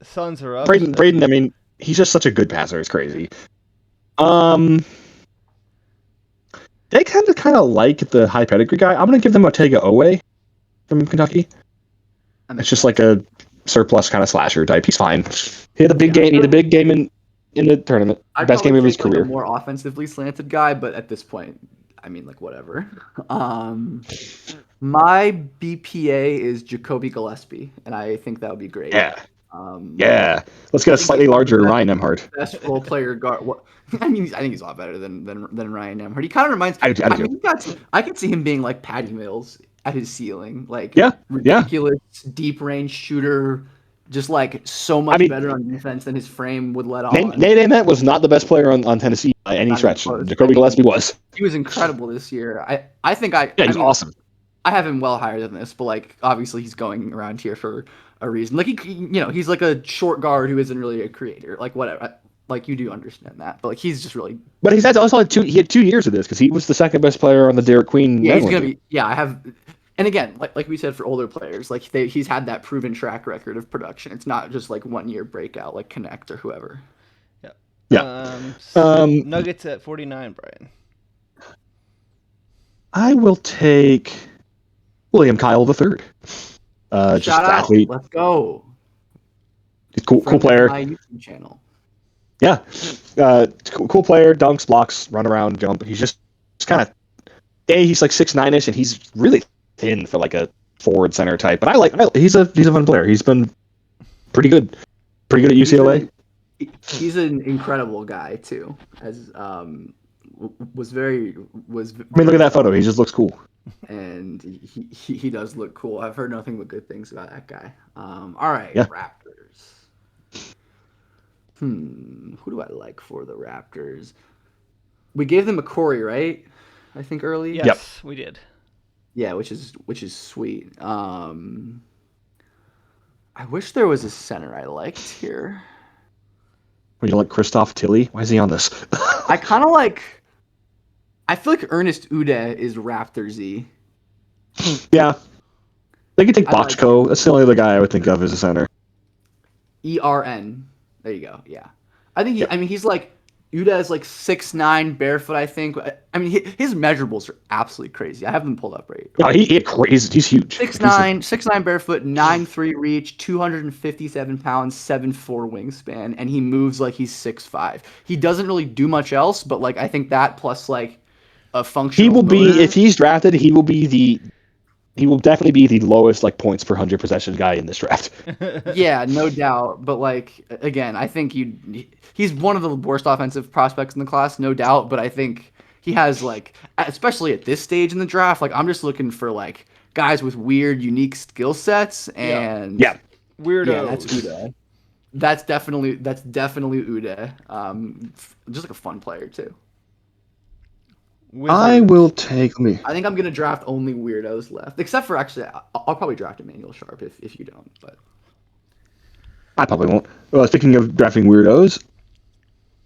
Suns are up. Braden. I mean, he's just such a good passer. It's crazy. They kind of like the high pedigree guy. I'm gonna give them Otega Owe from Kentucky. It's just like a surplus kind of slasher type. He's fine. He had a big game. He had a big game in the tournament. Best game of his career. A more offensively slanted guy, but at this point, I mean, like whatever. My BPA is Jacoby Gillespie, and I think that would be great. Yeah. Yeah. Let's get a slightly larger Ryan Nembhard. Best role player guard. I mean, I think he's a lot better than Ryan Nembhard. He kind of reminds. I can see him being like Patty Mills at his ceiling, like ridiculous deep range shooter. Just like so much better on defense than his frame would let on. Nate Ament was not the best player on Tennessee by any stretch. Jacoby Gillespie was. He was incredible this year. I think he's awesome. I have him well higher than this, but like obviously he's going around here for a reason. Like he's like a short guard who isn't really a creator. Like whatever. Like you do understand that, but like he's just really. But he had 2 years of this because he was the second best player on the Derek Queen. Yeah, he's gonna be. Yeah, I have. And again, like we said for older players, like he's had that proven track record of production. It's not just like 1 year breakout like Connect or whoever. Yeah. Nuggets at 49, Brian. I will take William Kyle III. Just athlete. Let's go. He's cool player. My YouTube channel. Yeah. Cool player, dunks, blocks, run around, jump. He's just kind of he's like 6'9"ish and he's really thin for like a forward center type. But he's a fun player. He's been pretty good at UCLA. He's an incredible guy too. As was very. I mean, look at that photo. He just looks cool. And he does look cool. I've heard nothing but good things about that guy. All right, yeah. Raptors. Who do I like for the Raptors? We gave them McCory, right? I think early. Yep. Yes, we did. Yeah, which is sweet. I wish there was a center I liked here. Would you like Christoph Tilly? Why is he on this? I kind of like. I feel like Ernest Ude is Raptorsy. Yeah. They could take I like Bochco. That's the only other guy I would think of as a center. ERN. There you go. Yeah, I think Yep. I mean he's like Uda is like 6'9" barefoot. I think. I mean his measurables are absolutely crazy. I have them pulled up right. No, he crazy. He's huge. 6'9" barefoot, 9'3" reach, 257 pounds, 7'4" wingspan, and he moves like he's 6'5". He doesn't really do much else, but like I think that plus like a functional He will be motor. if he's drafted. He will definitely be the lowest like points per 100 possession guy in this draft. Yeah, no doubt. But like again, I think he's one of the worst offensive prospects in the class, no doubt. But I think he has like, especially at this stage in the draft, like I'm just looking for like guys with weird, unique skill sets, and Yeah. Weirdos. yeah, that's Uda. That's definitely Uda. Just like a fun player too. Wizards. I will take me. I think I'm gonna draft only weirdos left, except for actually, I'll probably draft Emmanuel Sharp if you don't. But I probably won't. Well, speaking of drafting weirdos,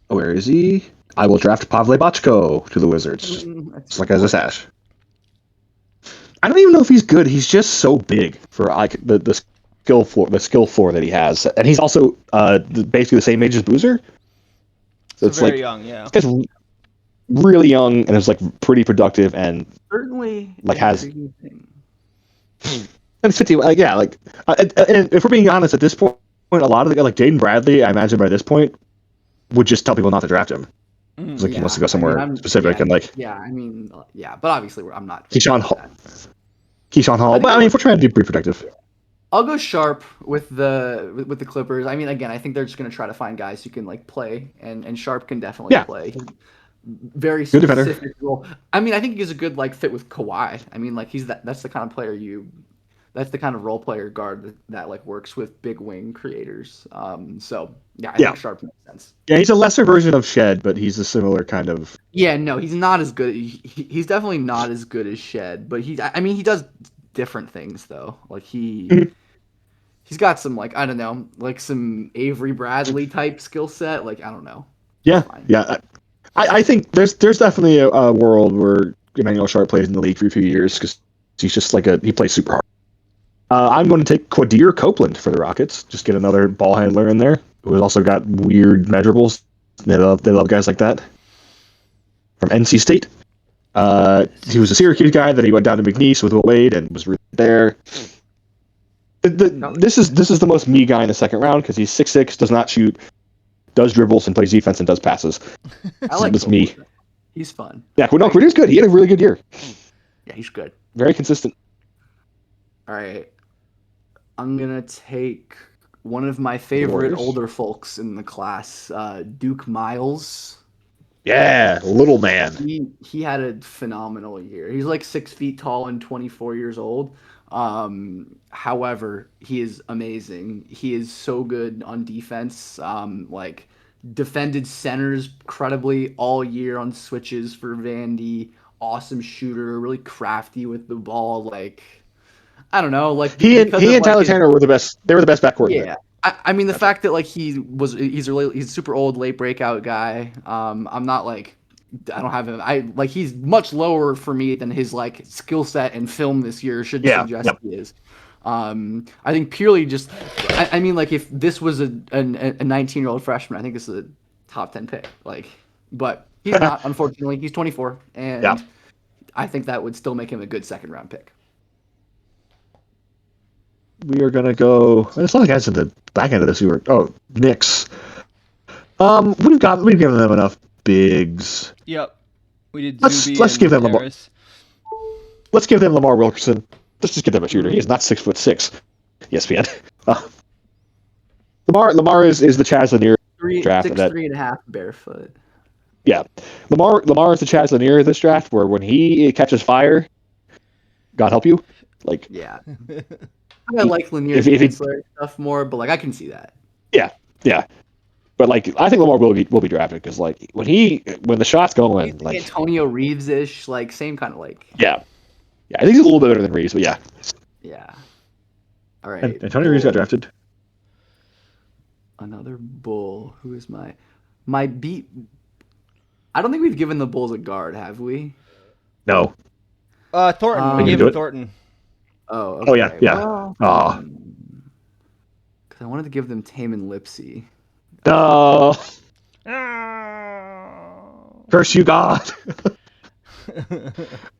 where is he? I will draft Pavle Bochco to the Wizards. Just like as a sash. I don't even know if he's good. He's just so big for like the skill floor that he has, and he's also basically the same age as Boozer. So it's very like young, yeah. this guy's really young and is like pretty productive and certainly like has intriguing thing. and 50 like yeah like and if we're being honest at this point, a lot of the like Jaden Bradley, I imagine by this point would just tell people not to draft him. It's like he wants to go somewhere specific and like but obviously I'm not. Keyshawn Hall. But I mean, if we're trying to be pretty productive. I'll go Sharp with the Clippers. I mean, again, I think they're just gonna try to find guys who can like play, and Sharp can definitely play. Very Good defender. specific role. I mean, I think he's a good like fit with Kawhi. I mean, like that's the kind of player that's the kind of role player guard that like works with big wing creators. So yeah, I think Sharp makes sense. Yeah, he's a lesser version of Shed, but he's a similar kind of. Yeah, no, he's not as good. He's definitely not as good as Shed, but I mean, he does different things though. Like he's got some like I don't know, like some Avery Bradley type skill set. Like I don't know. Yeah, yeah. I think there's definitely a world where Emmanuel Sharp plays in the league for a few years because he's just like he plays super hard. I'm going to take Quadir Copeland for the Rockets. Just get another ball handler in there who has also got weird measurables. They love guys like that. From NC State. He was a Syracuse guy that he went down to McNeese with Will Wade and was really there. This is the most me guy in the second round because he's 6'6", does not shoot, does dribbles and plays defense and does passes. I like this me. He's fun. Yeah, Quadir's good. He had a really good year. Yeah, he's good. Very consistent. All right. I'm going to take one of my favorite older folks in the class, Duke Miles. Yeah, little man. He had a phenomenal year. He's like 6 feet tall and 24 years old. However, he is amazing. He is so good on defense. Like defended centers credibly all year on switches for Vandy. Awesome shooter, really crafty with the ball. Like I don't know, like he and Tyler Tanner were the best. They were the best backcourt. Yeah, I mean the fact that like he's a super old late breakout guy. I'm not like I don't have him. He's much lower for me than his like skill set and film this year should suggest he is. I think purely just I mean like if this was a 19-year-old freshman, I think this is a top 10 pick. Like, but he's not. Unfortunately, he's 24, and I think that would still make him a good second round pick. We are gonna go. There's a lot of guys in the back end of this who are Knicks. We've given them enough bigs. Yep, we did. Let's give them Lamar. Let's give them Lamar Wilkerson. Let's just give them a shooter. He's not 6'6". ESPN. Lamar is the Chaz Lanier draft. 6'3.5" barefoot. Yeah, Lamar is the Chaz Lanier of this draft. Where when he catches fire, God help you. Like yeah. I like Lanier's stuff more, but like I can see that. Yeah. But like, I think Lamar will be drafted because like when the shot's going, He's like Antonio Reeves-ish, like same kind of like. yeah, I think he's a little bit better than Reeves, but yeah. Yeah. All And right. Antonio Reeves got drafted. Another bull. Who is my beat? I don't think we've given the Bulls a guard, have we? No. Thornton. We Um, gave do him it? Thornton. Oh, Oh yeah, okay. yeah. Well, Oh because I wanted to give them Taman Lipsy. no. Oh. Curse you, God.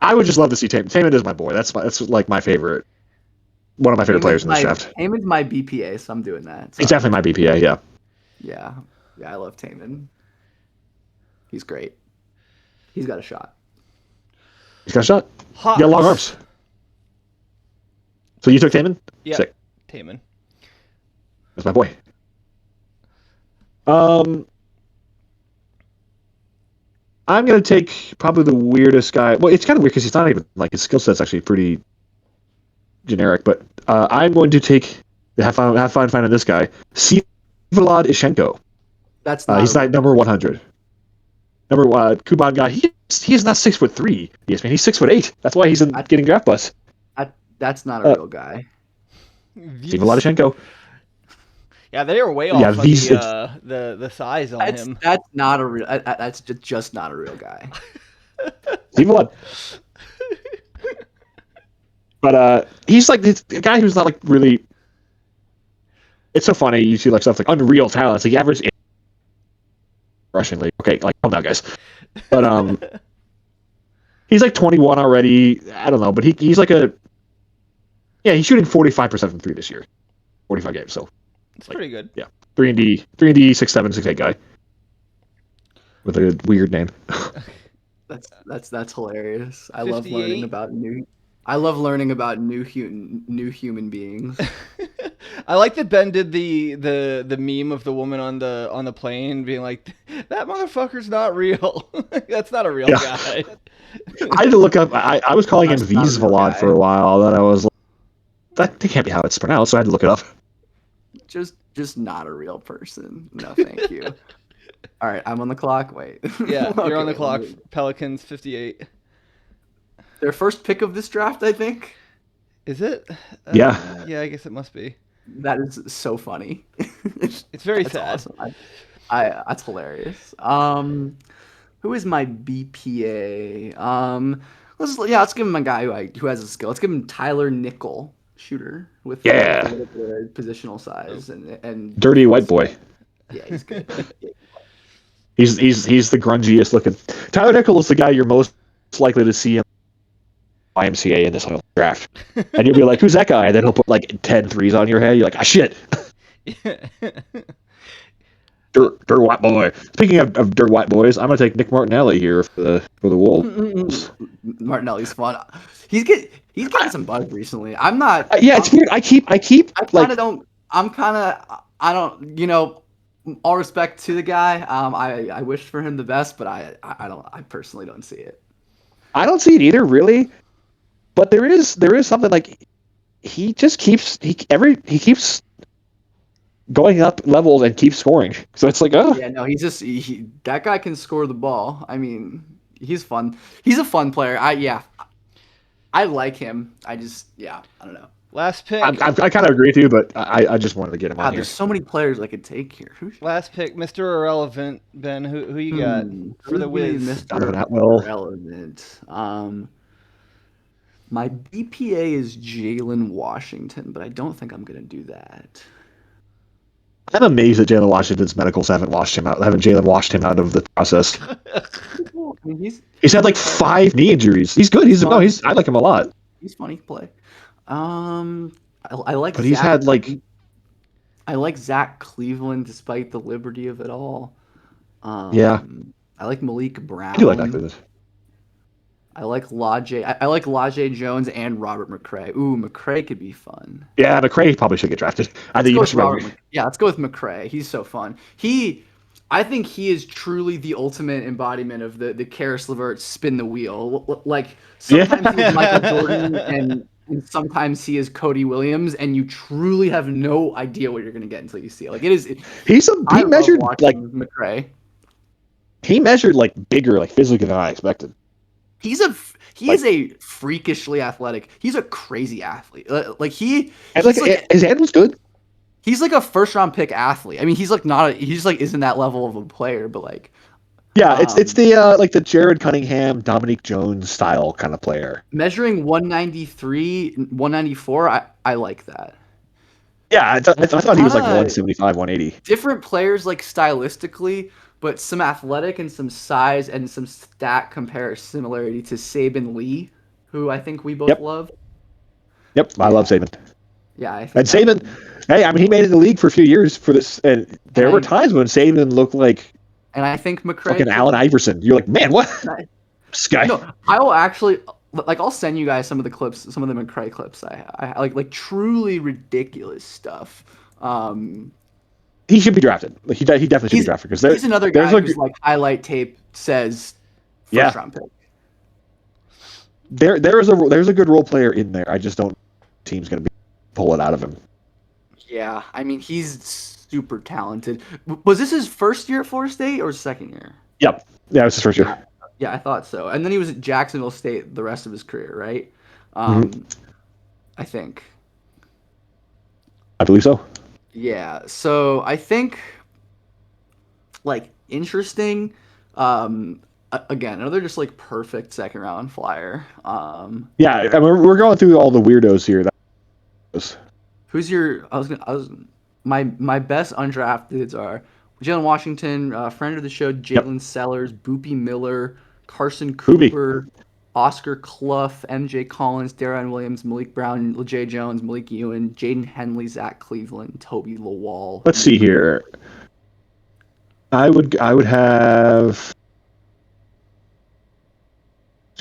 I would just love to see Taman. Taman is my boy. That's like my favorite. One of my favorite players in this draft. Taman's my BPA, so I'm doing that. He's Sorry. definitely my BPA. Yeah. Yeah, I love Taman. He's great. He's got a shot. He's got a shot. Hawks. You got long arms. So you took Taman? Yeah. Sick. Taman. That's my boy. I'm gonna take probably the weirdest guy. Well, it's kind of weird because he's not even like his skill set's actually pretty generic. But I'm going to take have fun finding this guy, Vlad Ishenko. That's not. He's not number 100. Number one, Kuban guy. He is not 6'3". Yes, man. He's 6'8". That's why he's getting draft bus. That's not a real guy. Steven Vladishenko. Yeah, they are way off on the size on him. That's not a real. That's just not a real guy. Steven Vlad. But he's like this guy who's not like really. It's so funny. You see like stuff like unreal talents. Like average Russian league. Okay, like calm down, guys. But he's like 21 already. I don't know, but he's like he's shooting 45% from three this year. 45 games, so it's pretty good. Yeah, 3-and-D, 6'7", 6'8" guy with a weird name. That's hilarious. I 58. love learning about new human beings. I like that Ben did the meme of the woman on the plane being like, that motherfucker's not real. That's not a real guy. I had to look up. I was calling him Vizvalad for a while. Then I was like, that can't be how it's pronounced. So I had to look it up. Just not a real person. No, thank you. All right, I'm on the clock. Wait. Yeah, you're on the clock. Pelicans 58. Their first pick of this draft, I think. Is it? Yeah. Yeah, I guess it must be. That is so funny. It's very sad. Awesome. That's hilarious. Who is my BPA? Let's give him a guy who has a skill. Let's give him Tyler Nickel, shooter with a little bit of positional size and dirty white boy. Yeah, he's good. He's the grungiest looking. Tyler Nickel is the guy you're most likely to see in YMCA in this whole draft, and you'll be like, "Who's that guy?" And then he'll put like 10 threes on your head. You're like, "Ah, shit." Dirt white boy. Speaking of dirt white boys, I'm gonna take Nick Martinelli here for the Wolves. Martinelli's fun. He's getting some buzz recently. I'm not. It's weird. I don't. You know, all respect to the guy. I wish for him the best, but I don't. I personally don't see it. I don't see it either, really. But there is something like he keeps going up levels and keeps scoring. So it's like, oh. Yeah, no, that guy can score the ball. I mean, he's fun. He's a fun player. I like him. I don't know. Last pick. I kind of agree with you, but I just wanted to get him on here. There's so many players I could take here. Last pick, Mr. Irrelevant. Ben, who you got for the Wiz? Mr. Irrelevant. My BPA is Jalen Washington, but I don't think I'm gonna do that. I'm amazed that Jalen Washington's medicals haven't Jalen washed him out of the process. I mean, he's had like 5 knee injuries. He's good. I like him a lot. He's funny to play. I like. But he's had like. I like Zach Cleveland despite the liberty of it all. Yeah. I like Malik Brown. I do like that Cleveland. I like Lajay. I like Lajay Jones and Robert McRae. Ooh, McRae could be fun. Yeah, McRae probably should get drafted. Let's go with McRae. He's so fun. I think he is truly the ultimate embodiment of the Karis LeVert spin the wheel. Like sometimes he's Michael Jordan and sometimes he is Cody Williams, and you truly have no idea what you're going to get until you see it. Like it is. I he love measured like watching McRae. bigger, like physically than I expected. He Like is a freakishly athletic. He's a crazy athlete. Like and like he's like his hand was good. he's like a first round pick athlete. I mean, he's like not. He just like isn't that level of a player, but like Yeah, it's the like the Jared Cunningham, Dominique Jones style kind of player. measuring 193, 194. I like that. Yeah, I thought he was Kind like of 175, 180. different players like stylistically, but some athletic and some size and some stat compare similarity to Saban Lee, who I think we both Yep, love. yep. I love Yeah, Saban. yeah, I And think that Saban, one. hey, I mean, he made it in the league for a few years for this, and And there were times when Saban looked like I think McRae fucking could. Allen Iverson. You're like, man, what this guy? No, I will actually like. I'll send you guys some of the clips, some of the McRae clips. I like truly ridiculous stuff. He should be drafted. Like, he definitely should be He's drafted because he's another there's guy a whose like highlight tape says yeah first round pick. there's a good role player in there. I just don't team's gonna be pull it out of him. Yeah, I mean he's super talented. Was this his first year at Florida State or second year? Yep. Yeah, it was his first year. Yeah, I thought so. And then he was at Jacksonville State the rest of his career, right? Mm-hmm. I think. I believe so. Yeah. So I think like interesting. Again, another just like perfect second round flyer. Yeah, I mean, we're going through all the weirdos here. Who's your? My best undrafteds are Jalen Washington, friend of the show, Yep. Jalen Sellers, Boopy Miller, Carson Boopy. Cooper, Oscar Clough, MJ Collins, Darren Williams, Malik Brown, LeJay Jones, Malik Ewan, Jaden Henley, Zach Cleveland, Toby Lawal. Let's see here. I would have.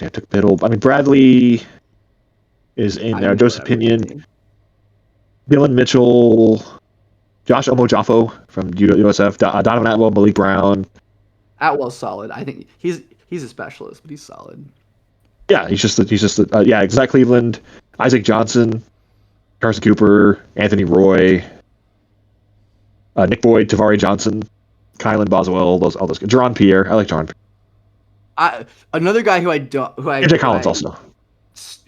I took middle. I mean, Bradley is in there. Joseph Pinion, Dylan Mitchell, Josh Omojaffo from USF, Donovan Atwell, Malik Brown. Atwell's solid. I think he's a specialist, but he's solid. Yeah, he's just yeah. Zach Cleveland, Isaac Johnson, Carson Cooper, Anthony Roy, Nick Boyd, Tavari Johnson, Kylan Boswell, all those guys. Jerron Pierre. I like Jerron Pierre. Another guy who AJ Collins also.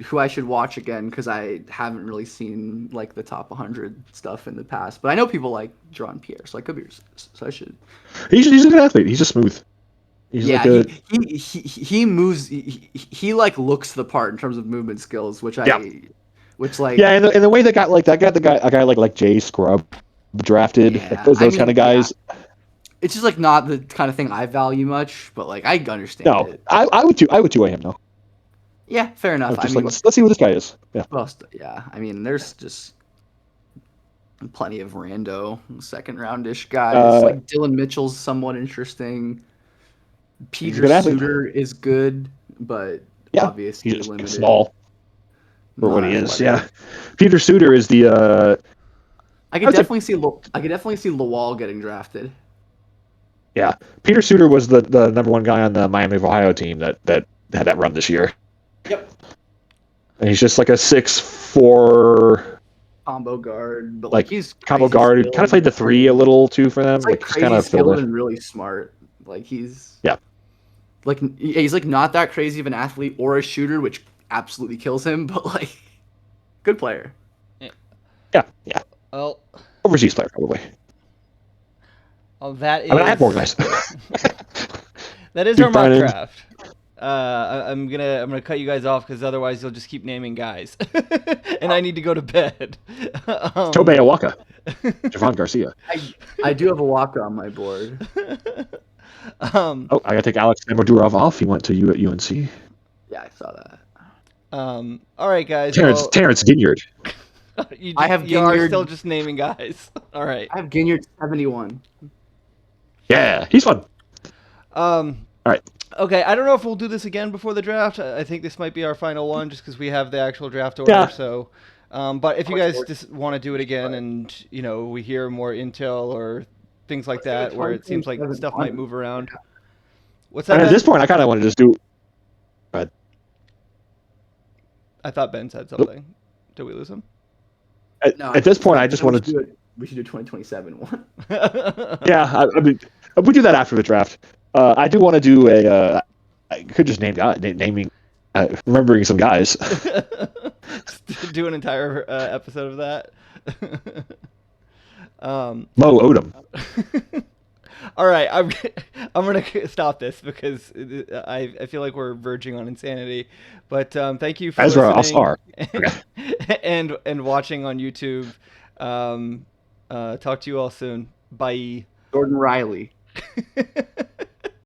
Who I should watch again because I haven't really seen like the top 100 stuff in the past. But I know people like Jerron Pierre, so I could be. So I should. He's a good athlete. He's just smooth. He's Yeah, like he moves. He like looks the part in terms of movement skills, which like yeah, and the way that a guy like Jay Scrub drafted, Yeah, like those kind of guys. Yeah. It's just like not the kind of thing I value much, but like I understand No, it. I would too. I would too. I am no. Yeah, fair enough. Just like, let's see what this guy is. Yeah. Well, yeah. I mean, there's just plenty of rando second roundish guys. Like Dylan Mitchell's somewhat interesting. Peter Suter is good, but obviously he's limited. Small for what he is. Yeah, Peter Suter is the. I could definitely see Lawal getting drafted. Yeah, Peter Suter was the number one guy on the Miami of Ohio team that had that run this year. Yep. And he's just like a 6'4" combo guard, but like he's combo guard. He kind of played the 3 a little too for them. Like just kind of skilled and really smart. Like he's he's like not that crazy of an athlete or a shooter, which absolutely kills him. But like, good player. Yeah. Well, overseas player probably. Well, that is. I mean, I have more guys. That is our mock draft. I'm gonna cut you guys off because otherwise you'll just keep naming guys, and I need to go to bed. Tobey Awaka, Javon Garcia. I do have a Waka on my board. I gotta take Alex Namodurov off. He went to you at UNC. Yeah, I saw that. All right, guys. Terrence Ginyard. You are still just naming guys. All right. I have Ginyard 71. Yeah, he's fun. All right. Okay, I don't know if we'll do this again before the draft. I think this might be our final one just because we have the actual draft order. Yeah. So, but if you guys just want to do it again and, we hear more intel or things like that where it seems like stuff might move around. What's that? And at this point, I kind of want to just do... I thought Ben said something. Did we lose him? At this point, I just want to. We should do 2027 one. Yeah, I mean, we do that after the draft. I do want to do a. I could just naming, remembering some guys. Do an entire episode of that. Mo Odom. All right, I'm gonna stop this because I feel like we're verging on insanity. But thank you for Ezra listening Alsar. and watching on YouTube. Talk to you all soon. Bye. Jordan Riley.